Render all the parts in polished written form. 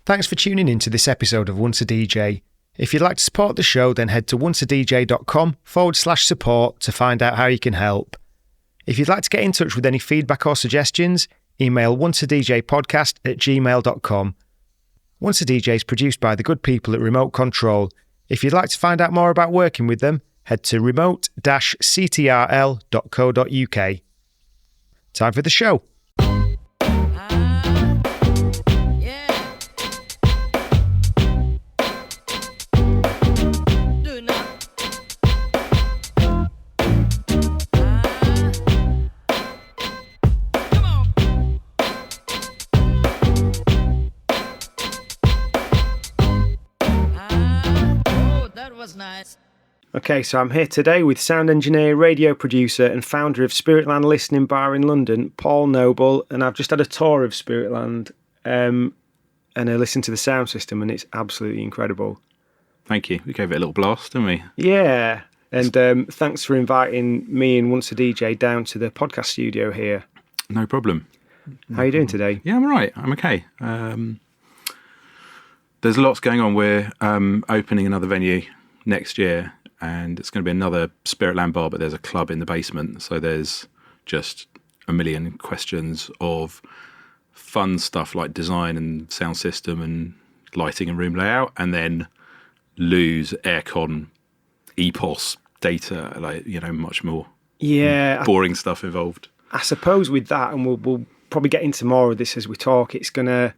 Thanks for tuning in to this episode of Once a DJ. If you'd like to support the show, then head to onceadj.com/support to find out how you can help. If you'd like to get in touch with any feedback or suggestions, email onceadjpodcast@gmail.com. Once a DJ is produced by the good people at Remote Control. If you'd like to find out more about working with them, head to remote-ctrl.co.uk. Time for the show. Okay, so I'm here today with sound engineer, radio producer and founder of Spiritland Listening Bar in London, Paul Noble, and I've just had a tour of Spiritland and I listened to the sound system and it's absolutely incredible. Thank you. We gave it a little blast, didn't we? Yeah, and thanks for inviting me and Once a DJ down to the podcast studio here. No problem. How are you doing today? Yeah, I'm all right. I'm okay. There's lots going on. We're opening another venue next year, and it's going to be another Spiritland bar, but there's a club in the basement. So there's just a million questions of fun stuff like design and sound system and lighting and room layout, and then lose aircon, EPOS data, much more boring stuff involved. I suppose with that, and we'll probably get into more of this as we talk, it's going to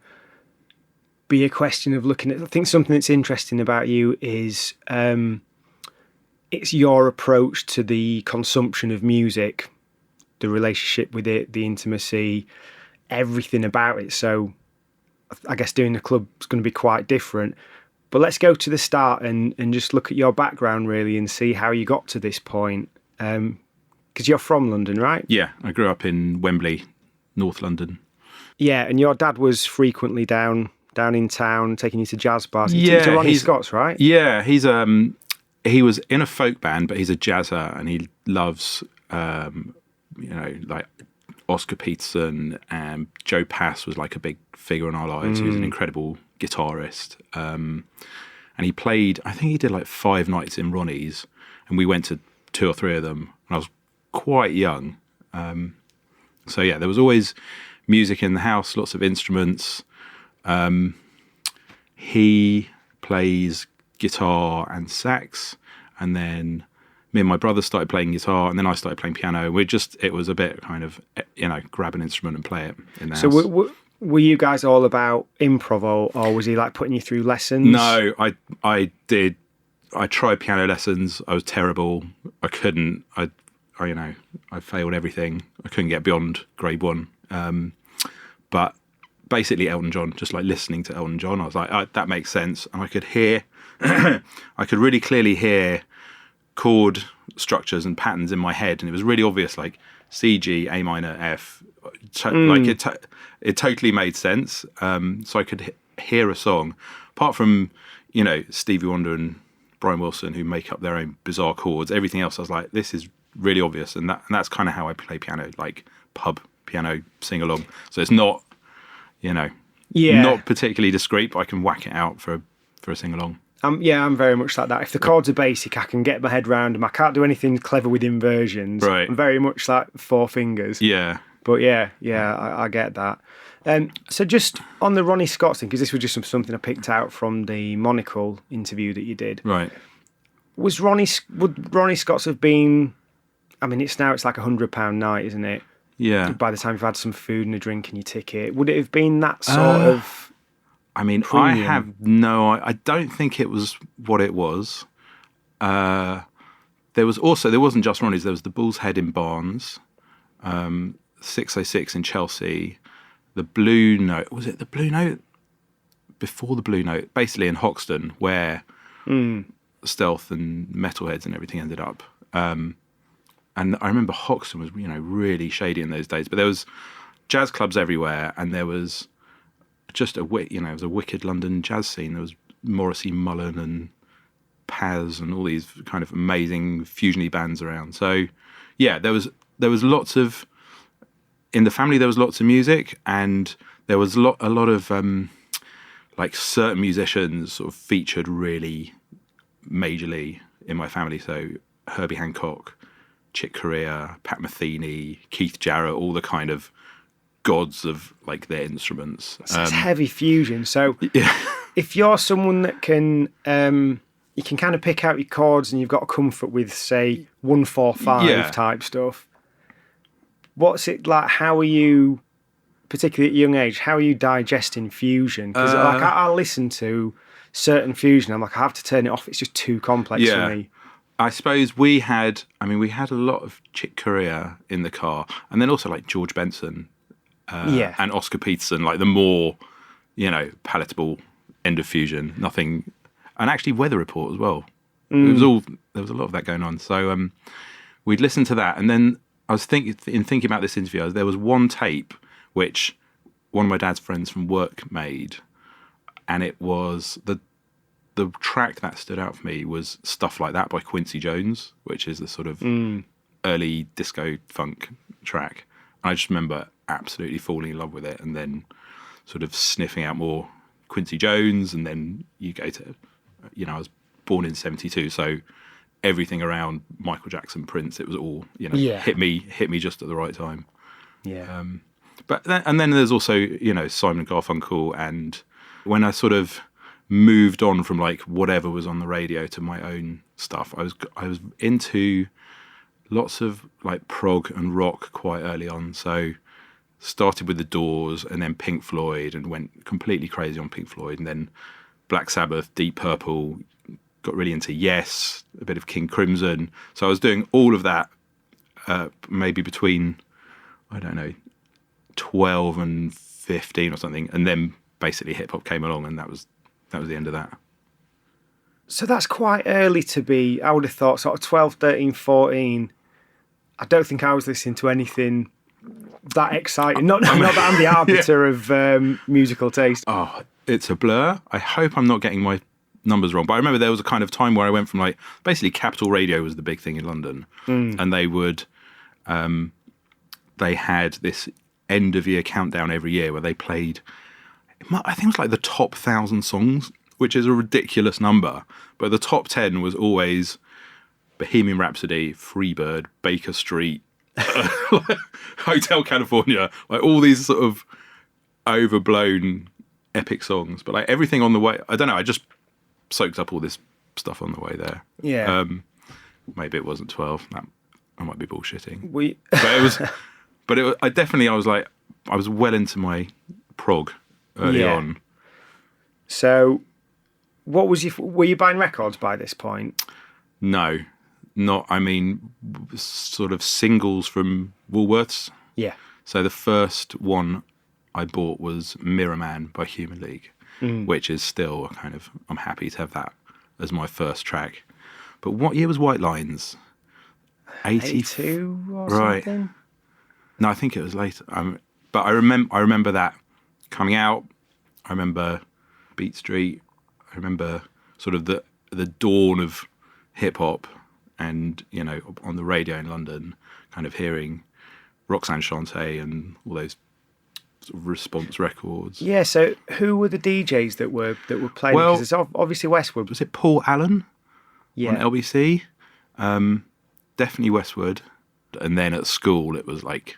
be a question of looking at, I think something that's interesting about you is it's your approach to the consumption of music, the relationship with it, the intimacy, everything about it. So I guess doing a club is going to be quite different. But let's go to the start and just look at your background really and see how you got to this point. Because you're from London, right? Yeah, I grew up in Wembley, North London. Yeah, and your dad was frequently down in town, taking you to jazz bars. He's Ronnie Scott's, right? Yeah, he was in a folk band, but he's a jazzer, and he loves, like Oscar Peterson, and Joe Pass was like a big figure in our lives. He was an incredible guitarist, and he played. I think he did like 5 nights in Ronnie's, and we went to 2 or 3 of them. And I was quite young, so yeah, there was always music in the house, lots of instruments. He plays guitar and sax, and then me and my brother started playing guitar, and then I started playing piano. It was a bit kind of, grab an instrument and play it in the house. So were you guys all about improv, or was he like putting you through lessons? No, I did. I tried piano lessons. I was terrible. I couldn't. I failed everything. I couldn't get beyond grade 1. But basically Elton John, just like listening to Elton John, I was like, that makes sense. And I could hear, I could really clearly hear chord structures and patterns in my head. And it was really obvious, like C, G, A minor, F, like it totally made sense. So I could hear a song, apart from, Stevie Wonder and Brian Wilson, who make up their own bizarre chords. Everything else, I was like, this is really obvious. And that's kind of how I play piano, like pub piano, sing along. So it's not, not particularly discreet, but I can whack it out for a sing-along. I'm very much like that. If the chords are basic, I can get my head around them. I can't do anything clever with inversions. Right. I'm very much like 4 fingers. Yeah. But I get that. So just on the Ronnie Scott thing, because this was just something I picked out from the Monocle interview that you did. Right. Would Ronnie Scott's have been, it's like £100 night, isn't it? Yeah. By the time you've had some food and a drink and your ticket, would it have been that sort of premium? I have I don't think it was what it was. There wasn't just Ronnie's, there was the Bull's Head in Barnes, 606 in Chelsea, the Blue Note, was it the Blue Note? Before the Blue Note, basically in Hoxton, where Stealth and Metalheads and everything ended up. And I remember Hoxton was, really shady in those days. But there was jazz clubs everywhere, and there was just it was a wicked London jazz scene. There was Morrissey, Mullen, and Paz, and all these kind of amazing fusiony bands around. So, yeah, there was lots of, in the family there was lots of music, and there was a lot of like certain musicians sort of featured really majorly in my family. So Herbie Hancock, Chick Corea, Pat Metheny, Keith Jarrett, all the kind of gods of like their instruments. So it's heavy fusion. So if you're someone that can, you can kind of pick out your chords and you've got a comfort with, say, 1-4-5 type stuff. What's it like? How are you, particularly at a young age, how are you digesting fusion? Because like I listen to certain fusion, I'm like, I have to turn it off. It's just too complex for me. I suppose we had a lot of Chick Corea in the car, and then also like George Benson and Oscar Peterson, like the more, palatable end of fusion. Nothing, and actually Weather Report as well. There was a lot of that going on. So we'd listen to that, and then I was thinking about this interview, there was one tape which one of my dad's friends from work made, and it was the track that stood out for me was Stuff Like That by Quincy Jones, which is the sort of early disco funk track. And I just remember absolutely falling in love with it, and then sort of sniffing out more Quincy Jones, and then you go to, I was born in 1972, so everything around Michael Jackson, Prince, it was all, hit me just at the right time. Yeah. But then there's also, Simon and Garfunkel, and when I sort of moved on from like whatever was on the radio to my own stuff, I was into lots of like prog and rock quite early on. So started with the Doors and then Pink Floyd, and went completely crazy on Pink Floyd, and then Black Sabbath, Deep Purple, got really into Yes, a bit of King Crimson. So I was doing all of that maybe between, I don't know, 12 and 15 or something, and then basically hip hop came along, and that was the end of that. So that's quite early to be, I would have thought, sort of 12, 13, 14. I don't think I was listening to anything that exciting. Not that I'm the arbiter of musical taste. Oh, it's a blur. I hope I'm not getting my numbers wrong. But I remember there was a kind of time where I went from like, basically Capital Radio was the big thing in London. And they would, they had this end of year countdown every year where they played, I think it was like the top 1,000 songs, which is a ridiculous number. But the top 10 was always Bohemian Rhapsody, Freebird, Baker Street, Hotel California, like all these sort of overblown epic songs. But like everything on the way, I don't know, I just soaked up all this stuff on the way there. Yeah. Maybe it wasn't 12. I might be bullshitting. But it was, I was well into my prog early on. So, were you buying records by this point? No, sort of singles from Woolworths. Yeah. So the first one I bought was Mirror Man by Human League, which is still a kind of, I'm happy to have that as my first track. But what year was White Lines? 82 or something? No, I think it was later. But I remember that coming out. I remember Beat Street. I remember sort of the dawn of hip hop, and on the radio in London, kind of hearing Roxanne Shante and all those sort of Response records. Yeah. So who were the DJs that were playing? Well, because it's obviously Westwood. Was it Paul Allen? Yeah. On LBC. Definitely Westwood. And then at school, it was like,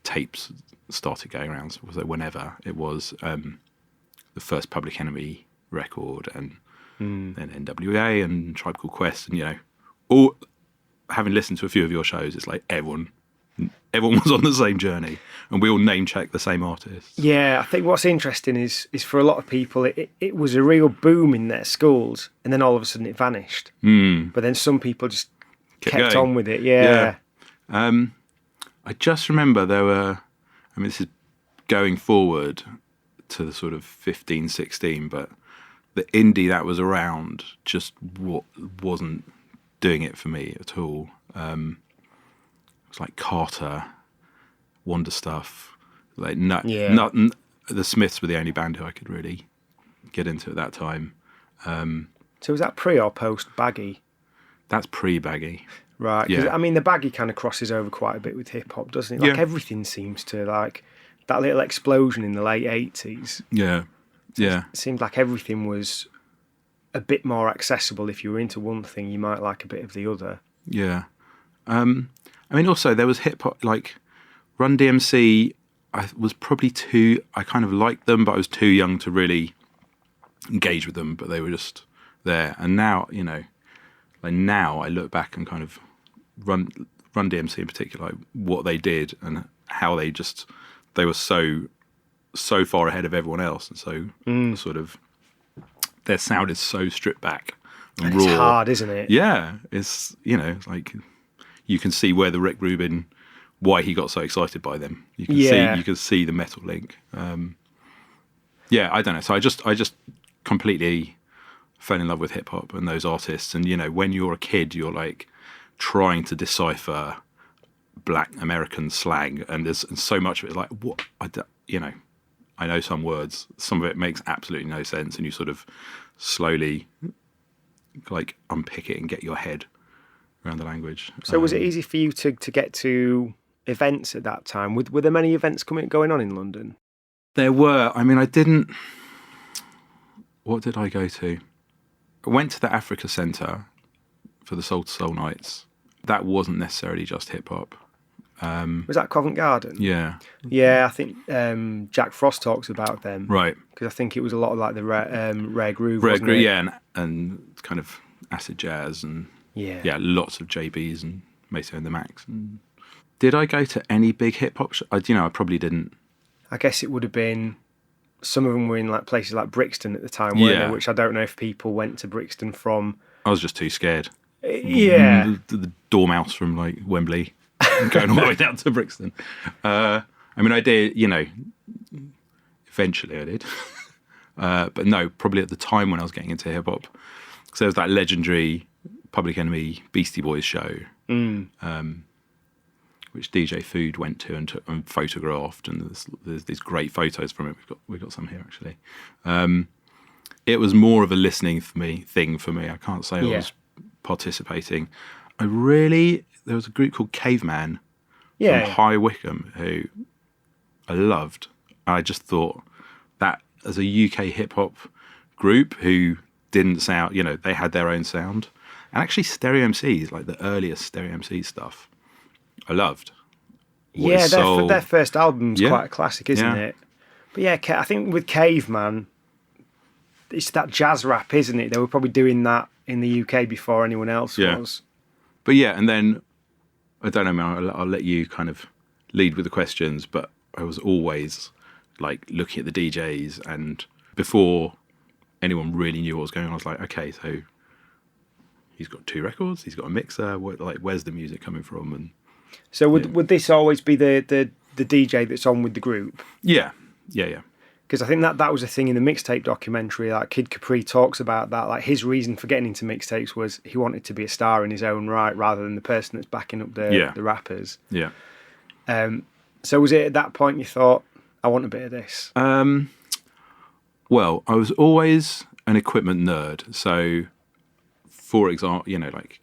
tapes started going around. So was it whenever it was the first Public Enemy record, and then NWA and Tribe Called Quest, and all having listened to a few of your shows, it's like everyone was on the same journey, and we all name check the same artists. Yeah, I think what's interesting is for a lot of people, it was a real boom in their schools, and then all of a sudden it vanished. But then some people just kept on with it. Yeah. I just remember there were, this is going forward to the sort of 15, 16, but the indie that was around just wasn't doing it for me at all. It was like Carter, Wonder Stuff, like the Smiths were the only band who I could really get into at that time. So was that pre or post Baggy? That's pre-Baggy. Right, because the Baggy kind of crosses over quite a bit with hip hop, doesn't it? Like everything seems to, like that little explosion in the late 80s. Yeah. Yeah. It seemed like everything was a bit more accessible. If you were into one thing, you might like a bit of the other. Yeah. I mean, also there was hip hop, like Run DMC. I was probably I kind of liked them, but I was too young to really engage with them. But they were just there. And now, like now I look back and kind of Run DMC in particular, like what they did and how they were so far ahead of everyone else, and so sort of their sound is so stripped back and raw. It's hard, isn't it? Yeah, it's like you can see where the Rick Rubin, why he got so excited by them. You can see the metal link. I don't know. So I just completely fell in love with hip hop and those artists. And when you're a kid, you're like trying to decipher Black American slang, and there's so much of it like what I know some words, some of it makes absolutely no sense, and you sort of slowly like unpick it and get your head around the language. So was it easy for you to get to events at that time? Were there many events going on in London? There were. I mean, what did I go to? I went to the Africa Centre for the Soul to Soul nights. That wasn't necessarily just hip hop. Was that Covent Garden? Yeah. Yeah, I think Jack Frost talks about them. Right. Because I think it was a lot of like the rare groove, Rare wasn't groove, it? yeah, and kind of acid jazz and lots of JBs and Maso and the Max. And did I go to any big hip hop I probably didn't. I guess it would have been, some of them were in like places like Brixton at the time, weren't they? Which I don't know if people went to Brixton from. I was just too scared. Yeah. The Dormouse from like Wembley going all the way down to Brixton. I mean, I did, eventually I did. But no, probably at the time when I was getting into hip hop. So there was that legendary Public Enemy Beastie Boys show, which DJ Food went to and photographed, and there's these great photos from it. We've got some here actually. It was more of a listening thing for me. I can't say I was participating. There was a group called Caveman from High Wycombe who I loved. I just thought that as a UK hip hop group who didn't sound, they had their own sound. And actually Stereo MCs, like the earliest Stereo MC stuff, I loved. Their first album's quite a classic, isn't it? But I think with Caveman, it's that jazz rap, isn't it? They were probably doing that in the UK before anyone else was. But and then, I don't know, man, I'll let you kind of lead with the questions, but I was always like looking at the DJs, and before anyone really knew what was going on, I was like, okay, so he's got 2 records, he's got a mixer, where's the music coming from? And so would this always be the DJ that's on with the group? Yeah. Because I think that was a thing in the mixtape documentary. Like Kid Capri talks about that. Like his reason for getting into mixtapes was he wanted to be a star in his own right, rather than the person that's backing up the rappers. Yeah. So was it at that point you thought, I want a bit of this? Well, I was always an equipment nerd. So, for example, like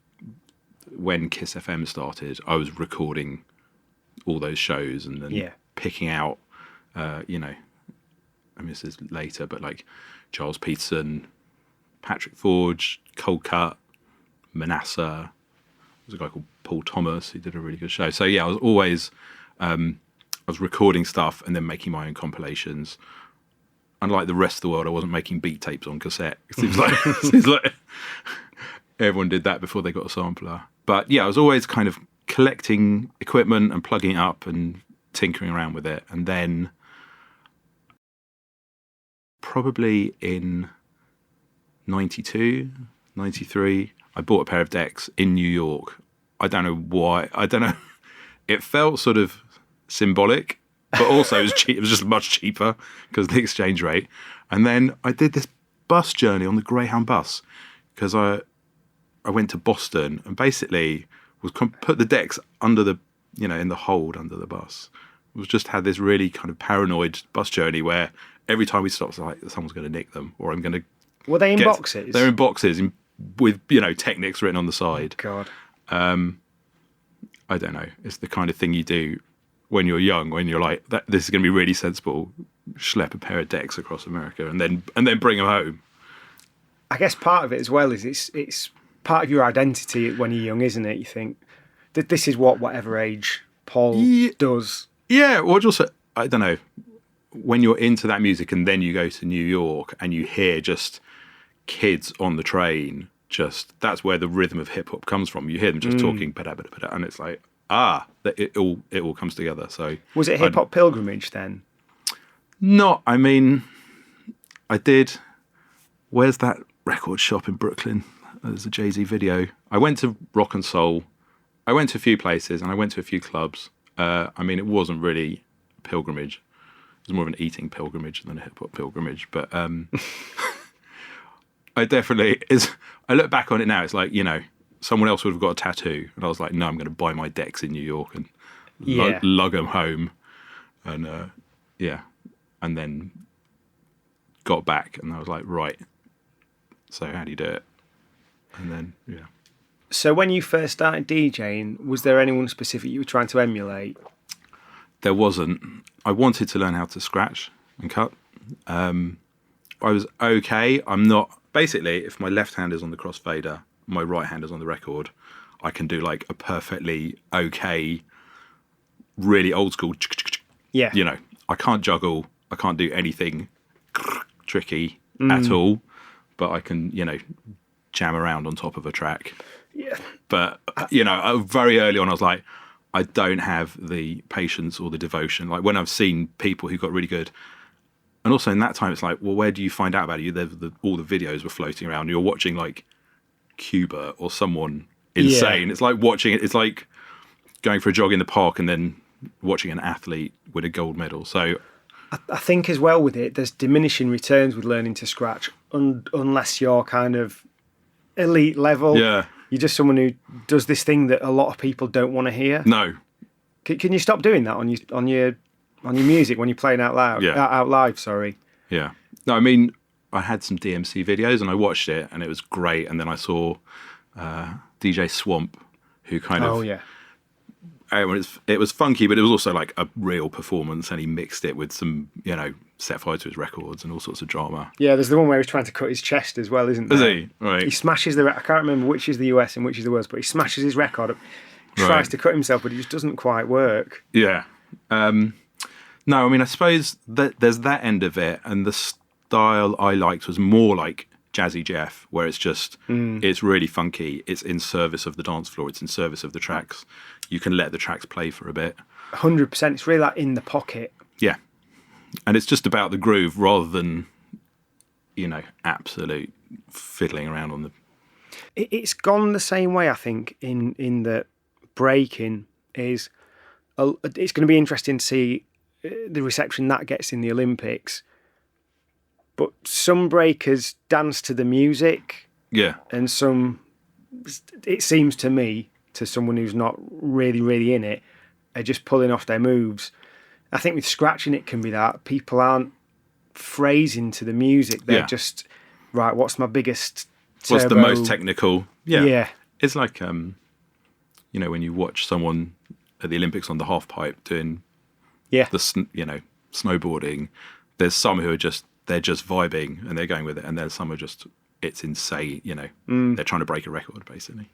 when Kiss FM started, I was recording all those shows and then picking out, I mean, this is later, but like Charles Peterson, Patrick Forge, Cold Cut, Manasseh. There's a guy called Paul Thomas who did a really good show. So I was always, I was recording stuff and then making my own compilations. Unlike the rest of the world, I wasn't making beat tapes on cassette. It seems like everyone did that before they got a sampler. But I was always kind of collecting equipment and plugging it up and tinkering around with it. And then probably in 92, 93, I bought a pair of decks in New York. I don't know why. I don't know. It felt sort of symbolic, but also it was cheap. It was just much cheaper because of the exchange rate. And then I did this bus journey on the Greyhound bus because I went to Boston and basically put the decks under the, in the hold under the bus. It was just had this really kind of paranoid bus journey where every time we stopped, like someone's going to nick them, or I'm going to. Were they in boxes? They're in boxes with Technics written on the side. God. I don't know. It's the kind of thing you do when you're young, when you're like, this is going to be really sensible. schlep a pair of decks across America and then bring them home. I guess part of it as well is it's part of your identity when you're young, isn't it? You think that this is what whatever age Paul does. Yeah, or also, I don't know, when you're into that music and then you go to New York and you hear just kids on the train, that's where the rhythm of hip hop comes from. You hear them just talking, pada, and it's like, it all comes together. So was it hip hop pilgrimage then? I mean, I did. Where's that record shop in Brooklyn? There's a Jay-Z video. I went to Rock and Soul. I went to a few places and I went to a few clubs. I mean, it wasn't really a pilgrimage. It was more of an eating pilgrimage than a hip hop pilgrimage. But I look back on it now. It's like, someone else would have got a tattoo, and I was like, no, I'm going to buy my decks in New York and lug them home, and and then got back, and I was like, right. So how do you do it? And then So when you first started DJing, was there anyone specific you were trying to emulate? There wasn't. I wanted to learn how to scratch and cut. I was okay. I'm not. Basically, if my left hand is on the crossfader, my right hand is on the record, I can do like a perfectly okay, really old school. Yeah. I can't juggle. I can't do anything tricky at all, but I can, jam around on top of a track. Yeah. But, very early on, I was like, I don't have the patience or the devotion. Like when I've seen people who got really good, and also in that time, it's like, well, where do you find out about it? All the videos were floating around. You're watching like Cuba or someone insane. Yeah. It's like watching it. It's like going for a jog in the park and then watching an athlete win a gold medal. So I think as well with it, there's diminishing returns with learning to scratch unless you're kind of elite level. Yeah. You're just someone who does this thing that a lot of people don't want to hear. No. Can you stop doing that on your music when you're playing out loud? Yeah. Out live, sorry. Yeah. No, I mean, I had some DMC videos and I watched it and it was great. And then I saw DJ Swamp, who kind of... Oh, yeah. It was funky, but it was also like a real performance, and he mixed it with some, set fire to his records and all sorts of drama. Yeah, there's the one where he's trying to cut his chest as well, isn't there? Is he? Right. He smashes I can't remember which is the US and which is the West, but he smashes his record up, tries to cut himself, but it just doesn't quite work. Yeah. No, I mean, I suppose that there's that end of it, and the style I liked was more like Jazzy Jeff, where it's just, it's really funky. It's in service of the dance floor. It's in service of the tracks. You can let the tracks play for a bit. 100%. It's really like in the pocket. Yeah. And it's just about the groove rather than, absolute fiddling around on the... It's gone the same way, I think, in that breaking is... It's going to be interesting to see the reception that gets in the Olympics. But some breakers dance to the music. Yeah. And some, it seems to me, to someone who's not really, really in it, are just pulling off their moves. I think with scratching it can be that. People aren't phrasing to the music. They're just, right, what's my biggest turbo? What's the most technical? Yeah. It's like, when you watch someone at the Olympics on the half pipe doing snowboarding, there's some who are they're just vibing and they're going with it, and there's some who are just, it's insane, they're trying to break a record, basically.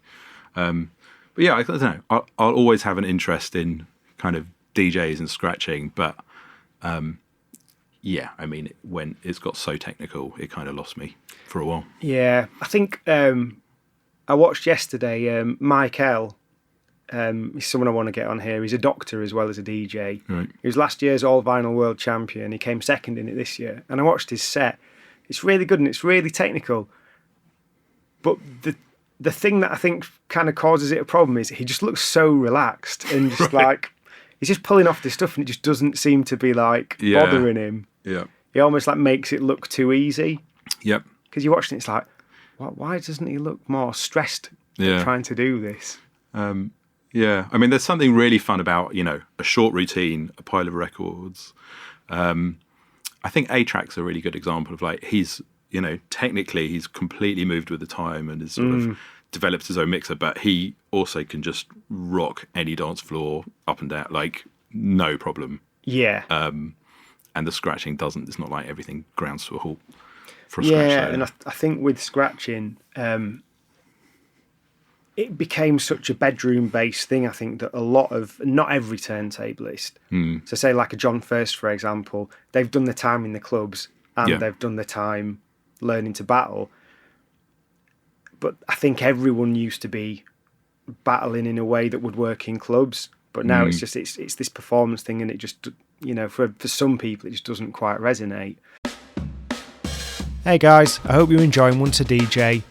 But yeah, I don't know. I'll always have an interest in kind of DJs and scratching, but I mean, when it's got so technical, it kind of lost me for a while. Yeah, I think I watched yesterday Mike L. He's someone I want to get on here. He's a doctor as well as a DJ. Right. He was last year's All Vinyl World Champion. He came second in it this year. And I watched his set. It's really good and it's really technical. But the thing that I think kind of causes it a problem is he just looks so relaxed and just like he's just pulling off this stuff and it just doesn't seem to be like bothering him. Yeah. He almost like makes it look too easy. Yep. Because you're watching it, it's like, why doesn't he look more stressed trying to do this? Yeah. I mean, there's something really fun about, a short routine, a pile of records. I think A-Track's a really good example of like, he's, technically he's completely moved with the time and has sort of developed his own mixer, but he also can just rock any dance floor up and down, like no problem. Yeah. and the scratching doesn't. It's not like everything grounds to a halt for a scratch. Yeah, and I think with scratching, it became such a bedroom-based thing. I think that a lot of, not every turntablist, so say like a John First, for example, they've done the time in the clubs and they've done the time learning to battle. But I think everyone used to be battling in a way that would work in clubs. But now it's just it's this performance thing, and it just, you know, for some people it just doesn't quite resonate. Hey guys, I hope you're enjoying Once a DJ.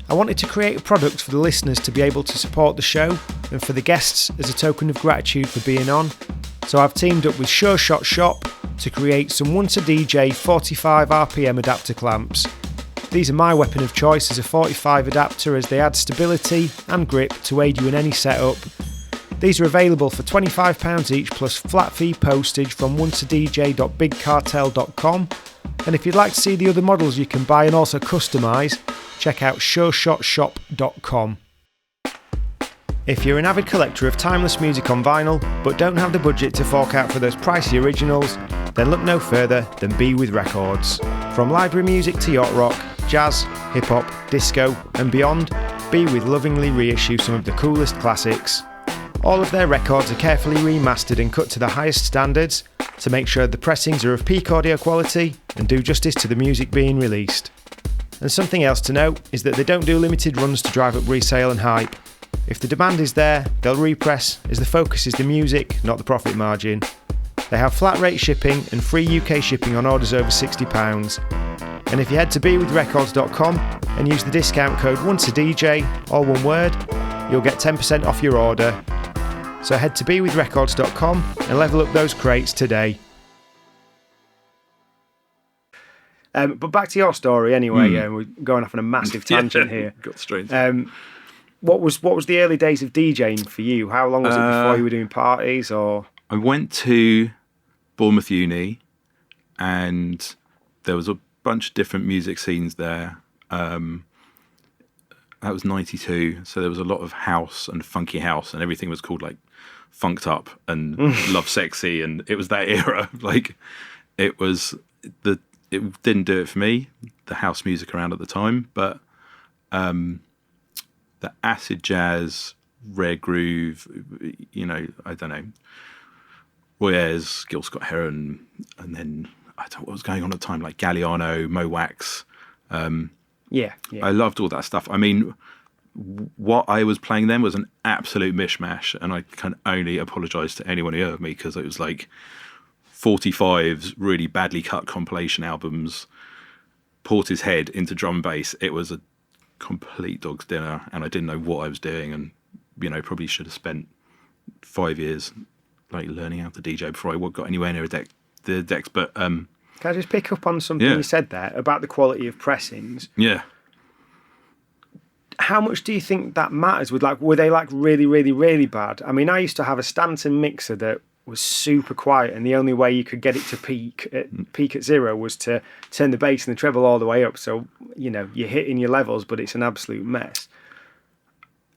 I wanted to create a product for the listeners to be able to support the show, and for the guests as a token of gratitude for being on. So I've teamed up with Sure Shot Shop to create some Once a DJ 45 RPM adapter clamps. These are my weapon of choice as a 45 adapter, as they add stability and grip to aid you in any setup. These are available for £25 each plus flat fee postage from onceadj.bigcartel.com. And if you'd like to see the other models you can buy and also customise, check out sureshotshop.com. If you're an avid collector of timeless music on vinyl but don't have the budget to fork out for those pricey originals, then look no further than Be With Records. From library music to yacht rock, jazz, hip-hop, disco and beyond, Be With lovingly reissue some of the coolest classics. All of their records are carefully remastered and cut to the highest standards to make sure the pressings are of peak audio quality and do justice to the music being released. And something else to note is that they don't do limited runs to drive up resale and hype. If the demand is there, they'll repress, as the focus is the music, not the profit margin. They have flat rate shipping and free UK shipping on orders over £60. And if you head to bewithrecords.com and use the discount code ONCEADJ, all one word, you'll get 10% off your order. So head to bewithrecords.com and level up those crates today. But back to your story anyway. We're going off on a massive tangent here. Got strange. What was the early days of DJing for you? How long was it before you were doing parties? Or I went to Bournemouth Uni, and there was a bunch of different music scenes there. That was 92, so there was a lot of house and funky house, and everything was called like Funked Up and Love Sexy, and it was that era. Like, it didn't do it for me, the house music around at the time, but the acid jazz, rare groove, you know, I don't know, Roy Ayers, Gil Scott-Heron, and then I don't know what was going on at the time, like Galliano, Mo Wax. Yeah. I loved all that stuff. I mean, what I was playing then was an absolute mishmash, and I can only apologise to anyone who heard me, because it was like 45's really badly cut compilation albums, Portishead into drum and bass. It was a complete dog's dinner, and I didn't know what I was doing, and, you know, probably should have spent 5 years like learning how to DJ before I got anywhere near the decks. But can I just pick up on something you said there about the quality of pressings? Yeah. How much do you think that matters? Were they like really, really, really bad? I mean, I used to have a Stanton mixer that was super quiet, and the only way you could get it to peak at zero was to turn the bass and the treble all the way up. So, you know, you're hitting your levels, but it's an absolute mess.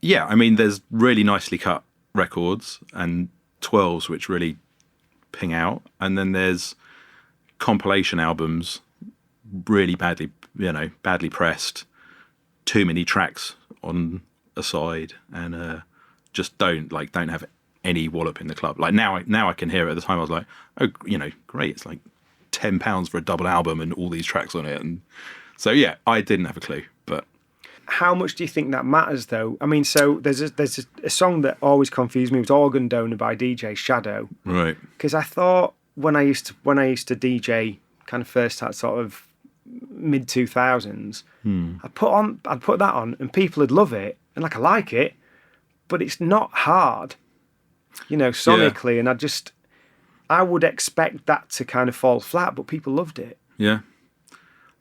Yeah, I mean, there's really nicely cut records and 12s which really ping out, and then there's compilation albums, really badly pressed, too many tracks on a side, and just don't have any wallop in the club. Like now I can hear it. At the time I was like, oh, you know, great, it's like £10 for a double album and all these tracks on it. And so yeah, I didn't have a clue. But how much do you think that matters though? I mean, so there's a song that always confused me, with Organ Donor by DJ Shadow. Right. Because I thought when I used to DJ, kind of first at sort of mid 2000s, I'd put that on and people would love it, and like, I like it, but it's not hard, you know, sonically. Yeah. And I would expect that to kind of fall flat, but people loved it. Yeah.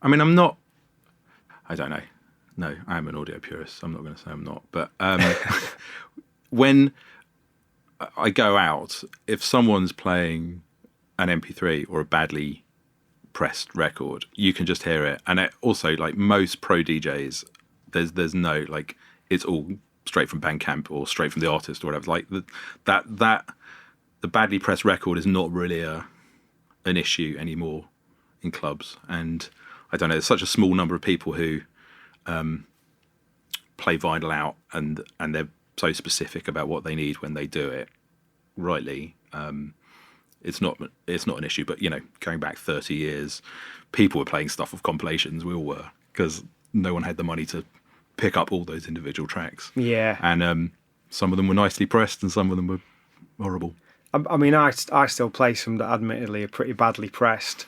I mean, I don't know. No, I am an audio purist. I'm not going to say I'm not. But when I go out, if someone's playing an MP3 or a badly pressed record, you can just hear it. And it also, like most pro DJs, there's no, like, it's all straight from Bandcamp or straight from the artist or whatever. Like the badly pressed record is not really a an issue anymore in clubs. And I don't know, there's such a small number of people who play vinyl out, and they're so specific about what they need when they do it rightly. It's not an issue. But going back 30 years, people were playing stuff off compilations. We all were, because no one had the money to pick up all those individual tracks. Yeah. And some of them were nicely pressed, and some of them were horrible. I mean, I still play some that admittedly are pretty badly pressed.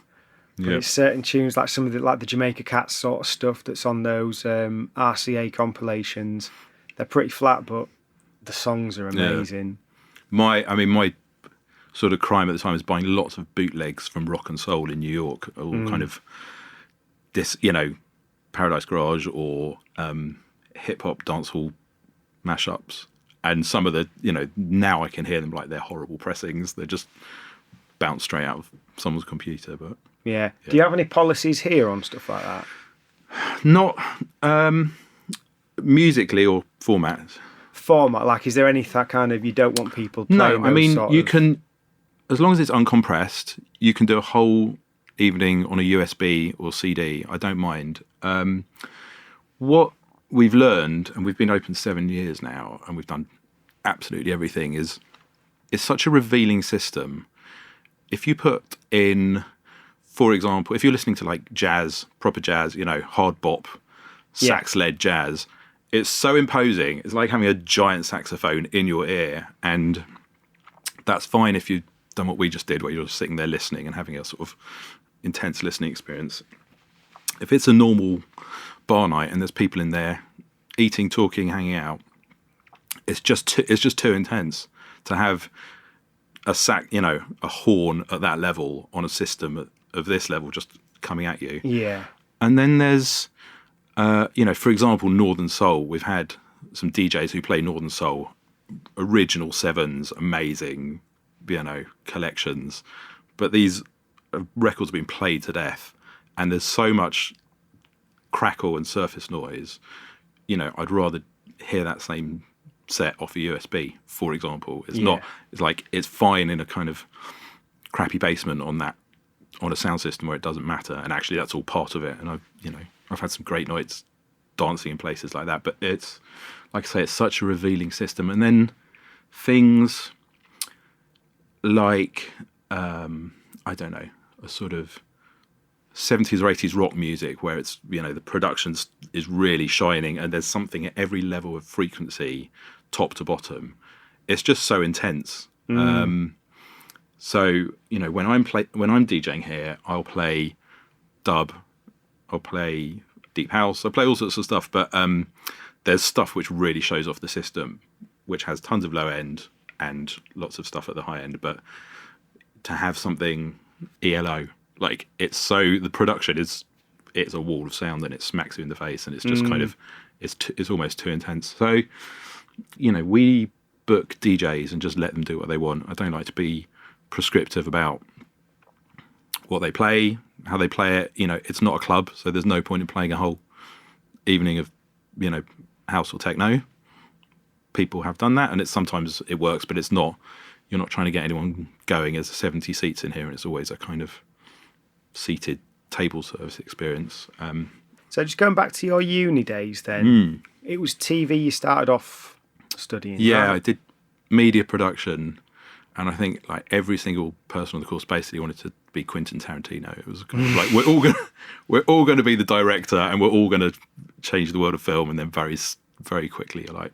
But it's certain tunes, like some of the Jamaica Cats sort of stuff that's on those RCA compilations. They're pretty flat, but the songs are amazing. Yeah. My sort of crime at the time was buying lots of bootlegs from Rock and Soul in New York, all kind of this, Paradise Garage or hip hop dancehall mashups. And some of the, now I can hear them like they're horrible pressings. They're just bounced straight out of someone's computer. But yeah. Do you have any policies here on stuff like that? Not musically or format. Format, like, is there any that kind of, you don't want people playing? No, I mean, you can, as long as it's uncompressed, you can do a whole evening on a USB or CD. I don't mind. What we've learned, and we've been open 7 years now, and we've done absolutely everything, is it's such a revealing system. If you put in, for example, if you're listening to like jazz, proper jazz, hard bop, sax-led jazz, it's so imposing. It's like having a giant saxophone in your ear, and that's fine if you've done what we just did, where you're just sitting there listening and having a sort of intense listening experience. If it's a normal bar night and there's people in there eating, talking, hanging out, it's just too intense to have a horn at that level on a system of this level just coming at you. Yeah. And then there's, for example, Northern Soul. We've had some DJs who play Northern Soul, original sevens, amazing, collections. But these records have been played to death, and there's so much crackle and surface noise. I'd rather hear that same set off a USB, for example. It's fine in a kind of crappy basement on a sound system where it doesn't matter, and actually that's all part of it. And I've had some great nights dancing in places like that, but it's, like I say, it's such a revealing system. And then things like I don't know, a sort of 70s or 80s rock music where it's, the production is really shining, and there's something at every level of frequency, top to bottom. It's just so intense. So when I'm DJing here, I'll play dub, I'll play deep house, I play all sorts of stuff. But there's stuff which really shows off the system, which has tons of low end and lots of stuff at the high end. But to have something ELO, like, the production it's a wall of sound, and it smacks you in the face, and it's just kind of, it's almost too intense. So, we book DJs and just let them do what they want. I don't like to be prescriptive about what they play, how they play it. It's not a club, so there's no point in playing a whole evening of, house or techno. People have done that, and sometimes it works, but it's not, you're not trying to get anyone going. There's 70 seats in here, and it's always a kind of seated table service experience. So just going back to your uni days then, it was TV you started off studying? Yeah, right? I did media production, and I think like every single person on the course basically wanted to be Quentin Tarantino. It was kind of like, we're all going to be the director, and we're all going to change the world of film. And then very, very quickly, you're like,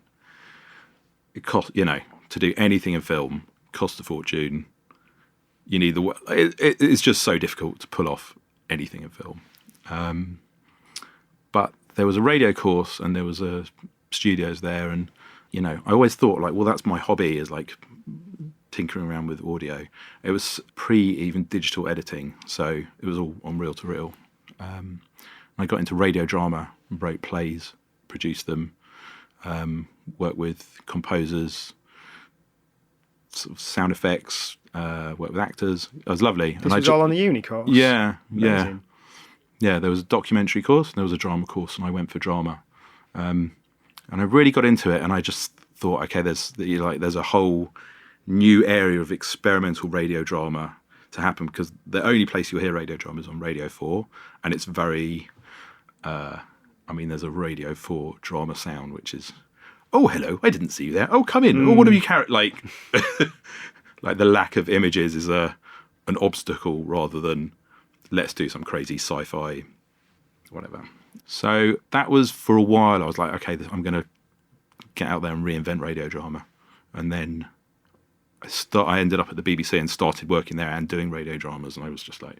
it cost, to do anything in film costs a fortune. You need it's just so difficult to pull off anything in film. But there was a radio course, and there was a studios there, and I always thought like, well, that's my hobby, is like tinkering around with audio. It was even digital editing, so it was all on reel to reel. I got into radio drama, wrote plays, produced them, worked with composers, sort of sound effects, worked with actors. It was lovely. This was all on the uni course? Yeah, Amazing. yeah. There was a documentary course, and there was a drama course, and I went for drama. And I really got into it, and I just thought, okay, there's a whole new area of experimental radio drama. to happen, because the only place you'll hear radio drama is on Radio 4, and it's very, there's a Radio 4 drama sound, which is, oh, hello, I didn't see you there. Oh, come in. Oh, what have you carried? Like, like the lack of images is an obstacle rather than let's do some crazy sci-fi, whatever. So that was, for a while, I was like, okay, I'm going to get out there and reinvent radio drama. And then I ended up at the BBC and started working there and doing radio dramas. And I was just like,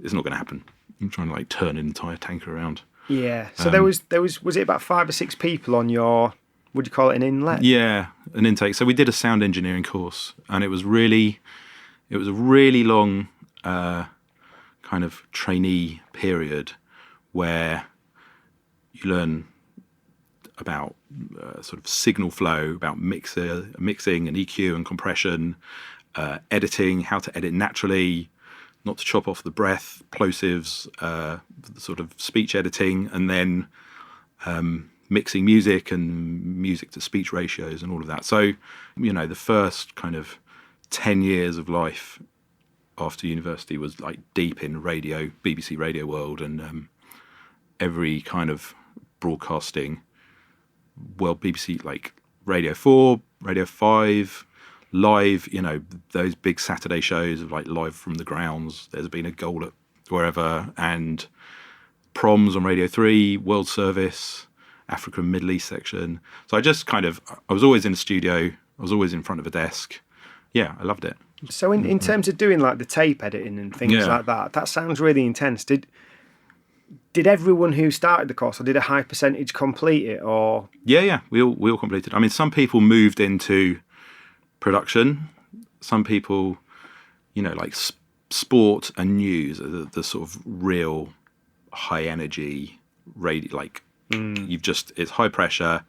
it's not going to happen. I'm trying to like turn an entire tanker around. Yeah. So there was it about 5 or 6 people on your, would you call it an inlet? Yeah, an intake. So we did a sound engineering course, and it was a really long kind of trainee period where you learn about sort of signal flow, about mixing and EQ and compression, editing, how to edit naturally, not to chop off the breath, plosives, sort of speech editing, and then mixing music and music to speech ratios and all of that. So, the first kind of 10 years of life after university was like deep in radio, BBC Radio World, and every kind of broadcasting, well, BBC, like Radio 4, Radio 5, live, those big Saturday shows of like Live from the Grounds, There's Been a Goal at wherever, and proms on Radio 3, World Service, Africa and Middle East section. So I was always in a studio, I was always in front of a desk. Yeah, I loved it. So in terms of doing like the tape editing and things like that sounds really intense. Did everyone who started the course, or did a high percentage complete it, or? Yeah, we all completed. I mean, some people moved into production. Some people, like sport and news are the sort of real high energy radio, like it's high pressure.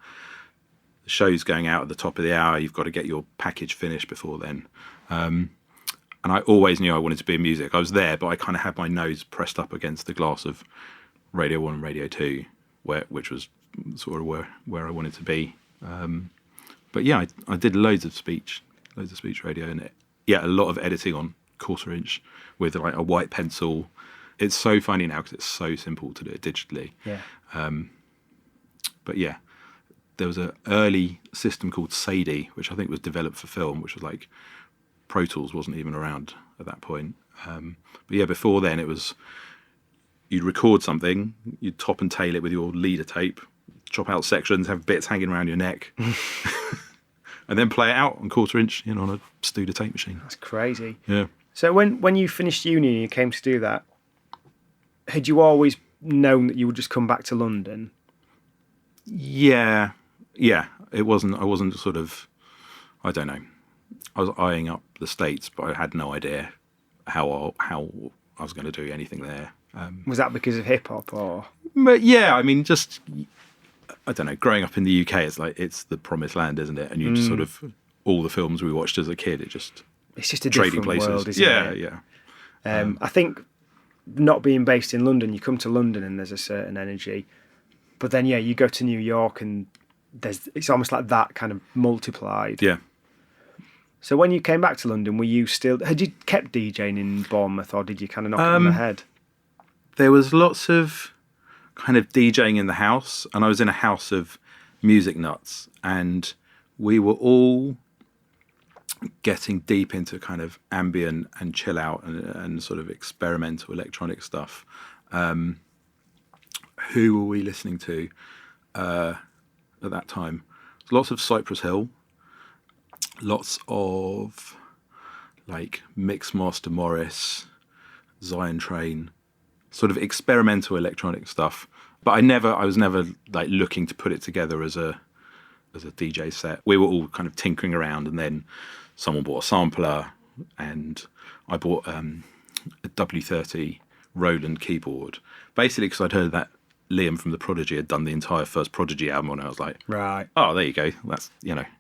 The show's going out at the top of the hour. You've got to get your package finished before then. And I always knew I wanted to be in music. I was there, but I kind of had my nose pressed up against the glass of Radio 1 and Radio 2, which was sort of where I wanted to be. But yeah, I did loads of speech radio, and a lot of editing on 1/4 inch with like a white pencil. It's so funny now because it's so simple to do it digitally. Yeah. But yeah, there was an early system called Sadie, which I think was developed for film, which was like Pro Tools wasn't even around at that point. But yeah, before then it was, you'd record something, you'd top and tail it with your leader tape, chop out sections, have bits hanging around your neck, and then play it out on 1/4 inch, on a Studer tape machine. That's crazy. Yeah. So when you finished uni and you came to do that, had you always known that you would just come back to London? Yeah. I wasn't sort of, I don't know. I was eyeing up the States, but I had no idea how I was going to do anything there. Was that because of hip hop, or? But yeah, I mean, just, I don't know. Growing up in the UK, it's the promised land, isn't it? And you just sort of, all the films we watched as a kid, it's just a different world, isn't it? Yeah. I think not being based in London, you come to London and there's a certain energy, but then you go to New York and it's almost like that kind of multiplied. Yeah. So when you came back to London, had you kept DJing in Bournemouth, or did you kind of knock it on the head? There was lots of kind of DJing in the house, and I was in a house of music nuts, and we were all getting deep into kind of ambient and chill out and sort of experimental electronic stuff. Who were we listening to at that time? Lots of Cypress Hill, lots of like Mixmaster Morris, Zion Train, sort of experimental electronic stuff. But I was never like looking to put it together as a DJ set. We were all kind of tinkering around, and then someone bought a sampler, and I bought a W30 Roland keyboard, basically because I'd heard that Liam from The Prodigy had done the entire first Prodigy album, and I was like, right, oh, there you go. That's,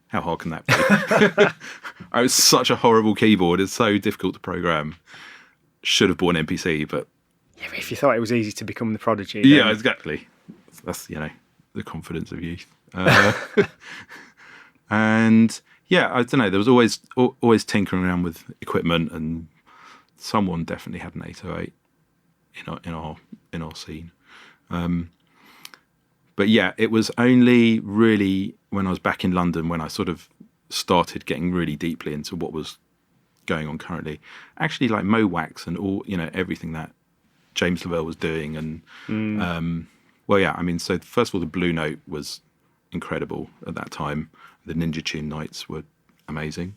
how hard can that be? It was such a horrible keyboard. It's so difficult to program. Should have bought an MPC, but... Yeah, if you thought it was easy to become The Prodigy. Yeah, exactly. That's, the confidence of youth. And yeah, I don't know. There was always tinkering around with equipment and someone definitely had an 808 in our scene. But yeah, it was only really when I was back in London when I sort of started getting really deeply into what was going on currently. Actually, like Mo Wax and all, everything that James Lavelle was doing. And, well, yeah, I mean, so first of all, the Blue Note was incredible at that time. The Ninja Tune nights were amazing.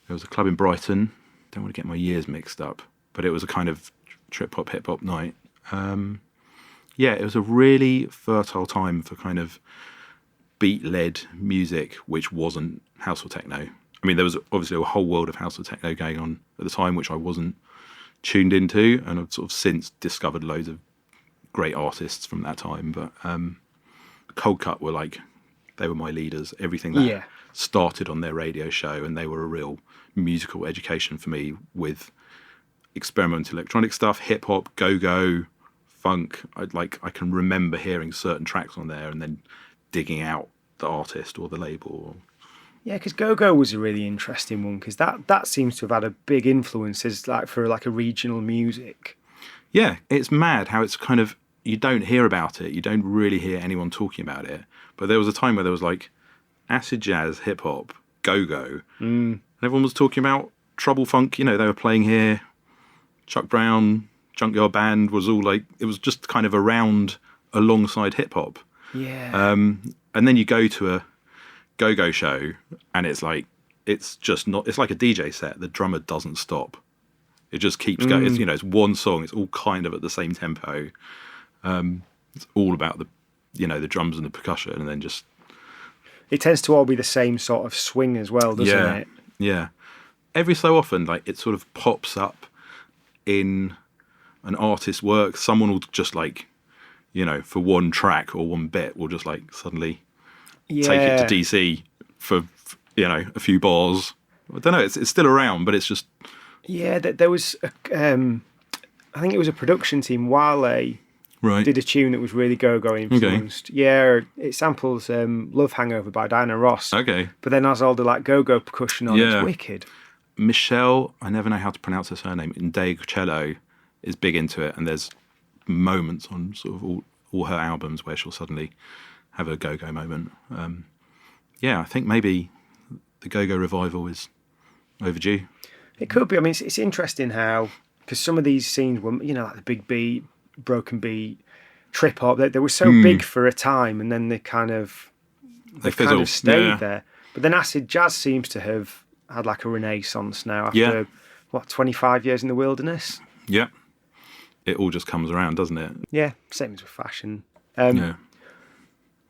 There was a club in Brighton. Don't want to get my years mixed up, but it was a kind of trip-hop, hip-hop night. Yeah, it was a really fertile time for kind of beat-led music, which wasn't house or techno. I mean, there was obviously a whole world of house or techno going on at the time, which I wasn't tuned into, and I've sort of since discovered loads of great artists from that time. But Cold Cut they were my leaders. Everything that started on their radio show, and they were a real musical education for me with experimental electronic stuff, hip hop, go-go, funk. I can remember hearing certain tracks on there and then digging out the artist or the label. Yeah, because go-go was a really interesting one, because that seems to have had a big influence as for a regional music. Yeah, it's mad how it's kind of, you don't hear about it. You don't really hear anyone talking about it. But there was a time where there was like acid jazz, hip hop, go-go. And everyone was talking about Trouble Funk. They were playing here. Chuck Brown, Junkyard Band was all it was just kind of around alongside hip hop. Yeah. And then you go to a go-go show and it's just not, it's like a DJ set. The drummer doesn't stop. It just keeps going. It's, it's one song. It's all kind of at the same tempo. It's all about the drums and the percussion, and then just... It tends to all be the same sort of swing as well, doesn't it? Yeah. Every so often, it sort of pops up in an artist's work. Someone will just for one track or one bit, will just suddenly take it to DC for a few bars. I don't know. It's still around, but it's just... Yeah, there was... I think it was a production team, Wale... Right. Did a tune that was really go-go influenced. Okay. Yeah, it samples Love Hangover by Diana Ross. Okay. But then has all the go-go percussion on. It's wicked. Michelle, I never know how to pronounce her surname, Cello, is big into it, and there's moments on sort of all her albums where she'll suddenly have a go-go moment. I think maybe the go-go revival is overdue. It could be. I mean, it's interesting how, because some of these scenes were, like the big beat, broken beat, trip hop, they were so big for a time, and then they kind of stayed there. But then acid jazz seems to have had a renaissance now after 25 years in the wilderness. Yeah, it all just comes around, doesn't it? Yeah, same as with fashion.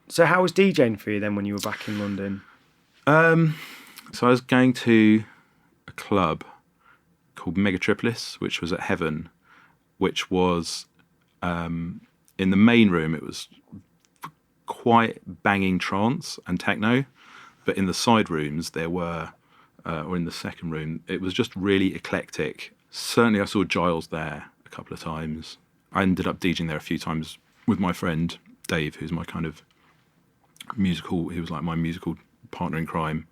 So how was DJing for you then when you were back in London? So I was going to a club called Megatripolis, which was at Heaven, which was in the main room. It was quite banging trance and techno, but in the side rooms there were, or in the second room, it was just really eclectic. Certainly I saw Giles there a couple of times. I ended up DJing there a few times with my friend Dave, who's my kind of he was like my musical partner in crime,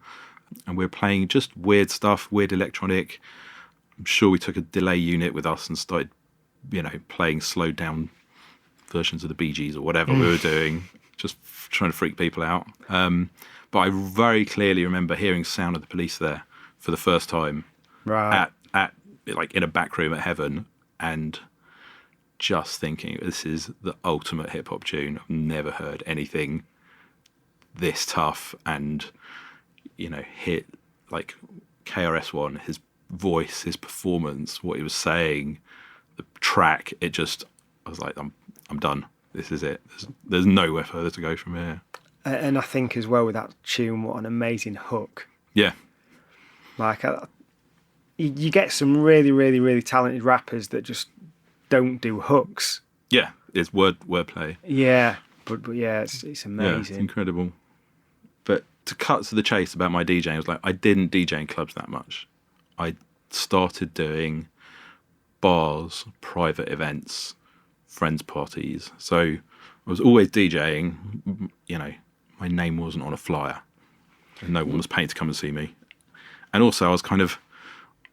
and we were playing just weird stuff, weird electronic. I'm sure we took a delay unit with us and started playing slowed down versions of the Bee Gees or whatever we were doing, just trying to freak people out. But I very clearly remember hearing Sound of the Police there for the first time, right, at in a back room at Heaven, and just thinking, this is the ultimate hip hop tune. I've never heard anything this tough, and hit KRS-One, his voice, his performance, what he was saying, the track, I was like, I'm done. This is it. There's nowhere further to go from here. And I think as well with that tune, what an amazing hook. Yeah. You get some really, really, really talented rappers that just don't do hooks. Yeah, it's wordplay. Yeah, but yeah, it's amazing. Yeah, it's incredible. But to cut to the chase about my DJing, I was I didn't DJ in clubs that much. I started doing bars, private events, friends' parties. So I was always DJing. My name wasn't on a flyer, and no one was paying to come and see me. And also,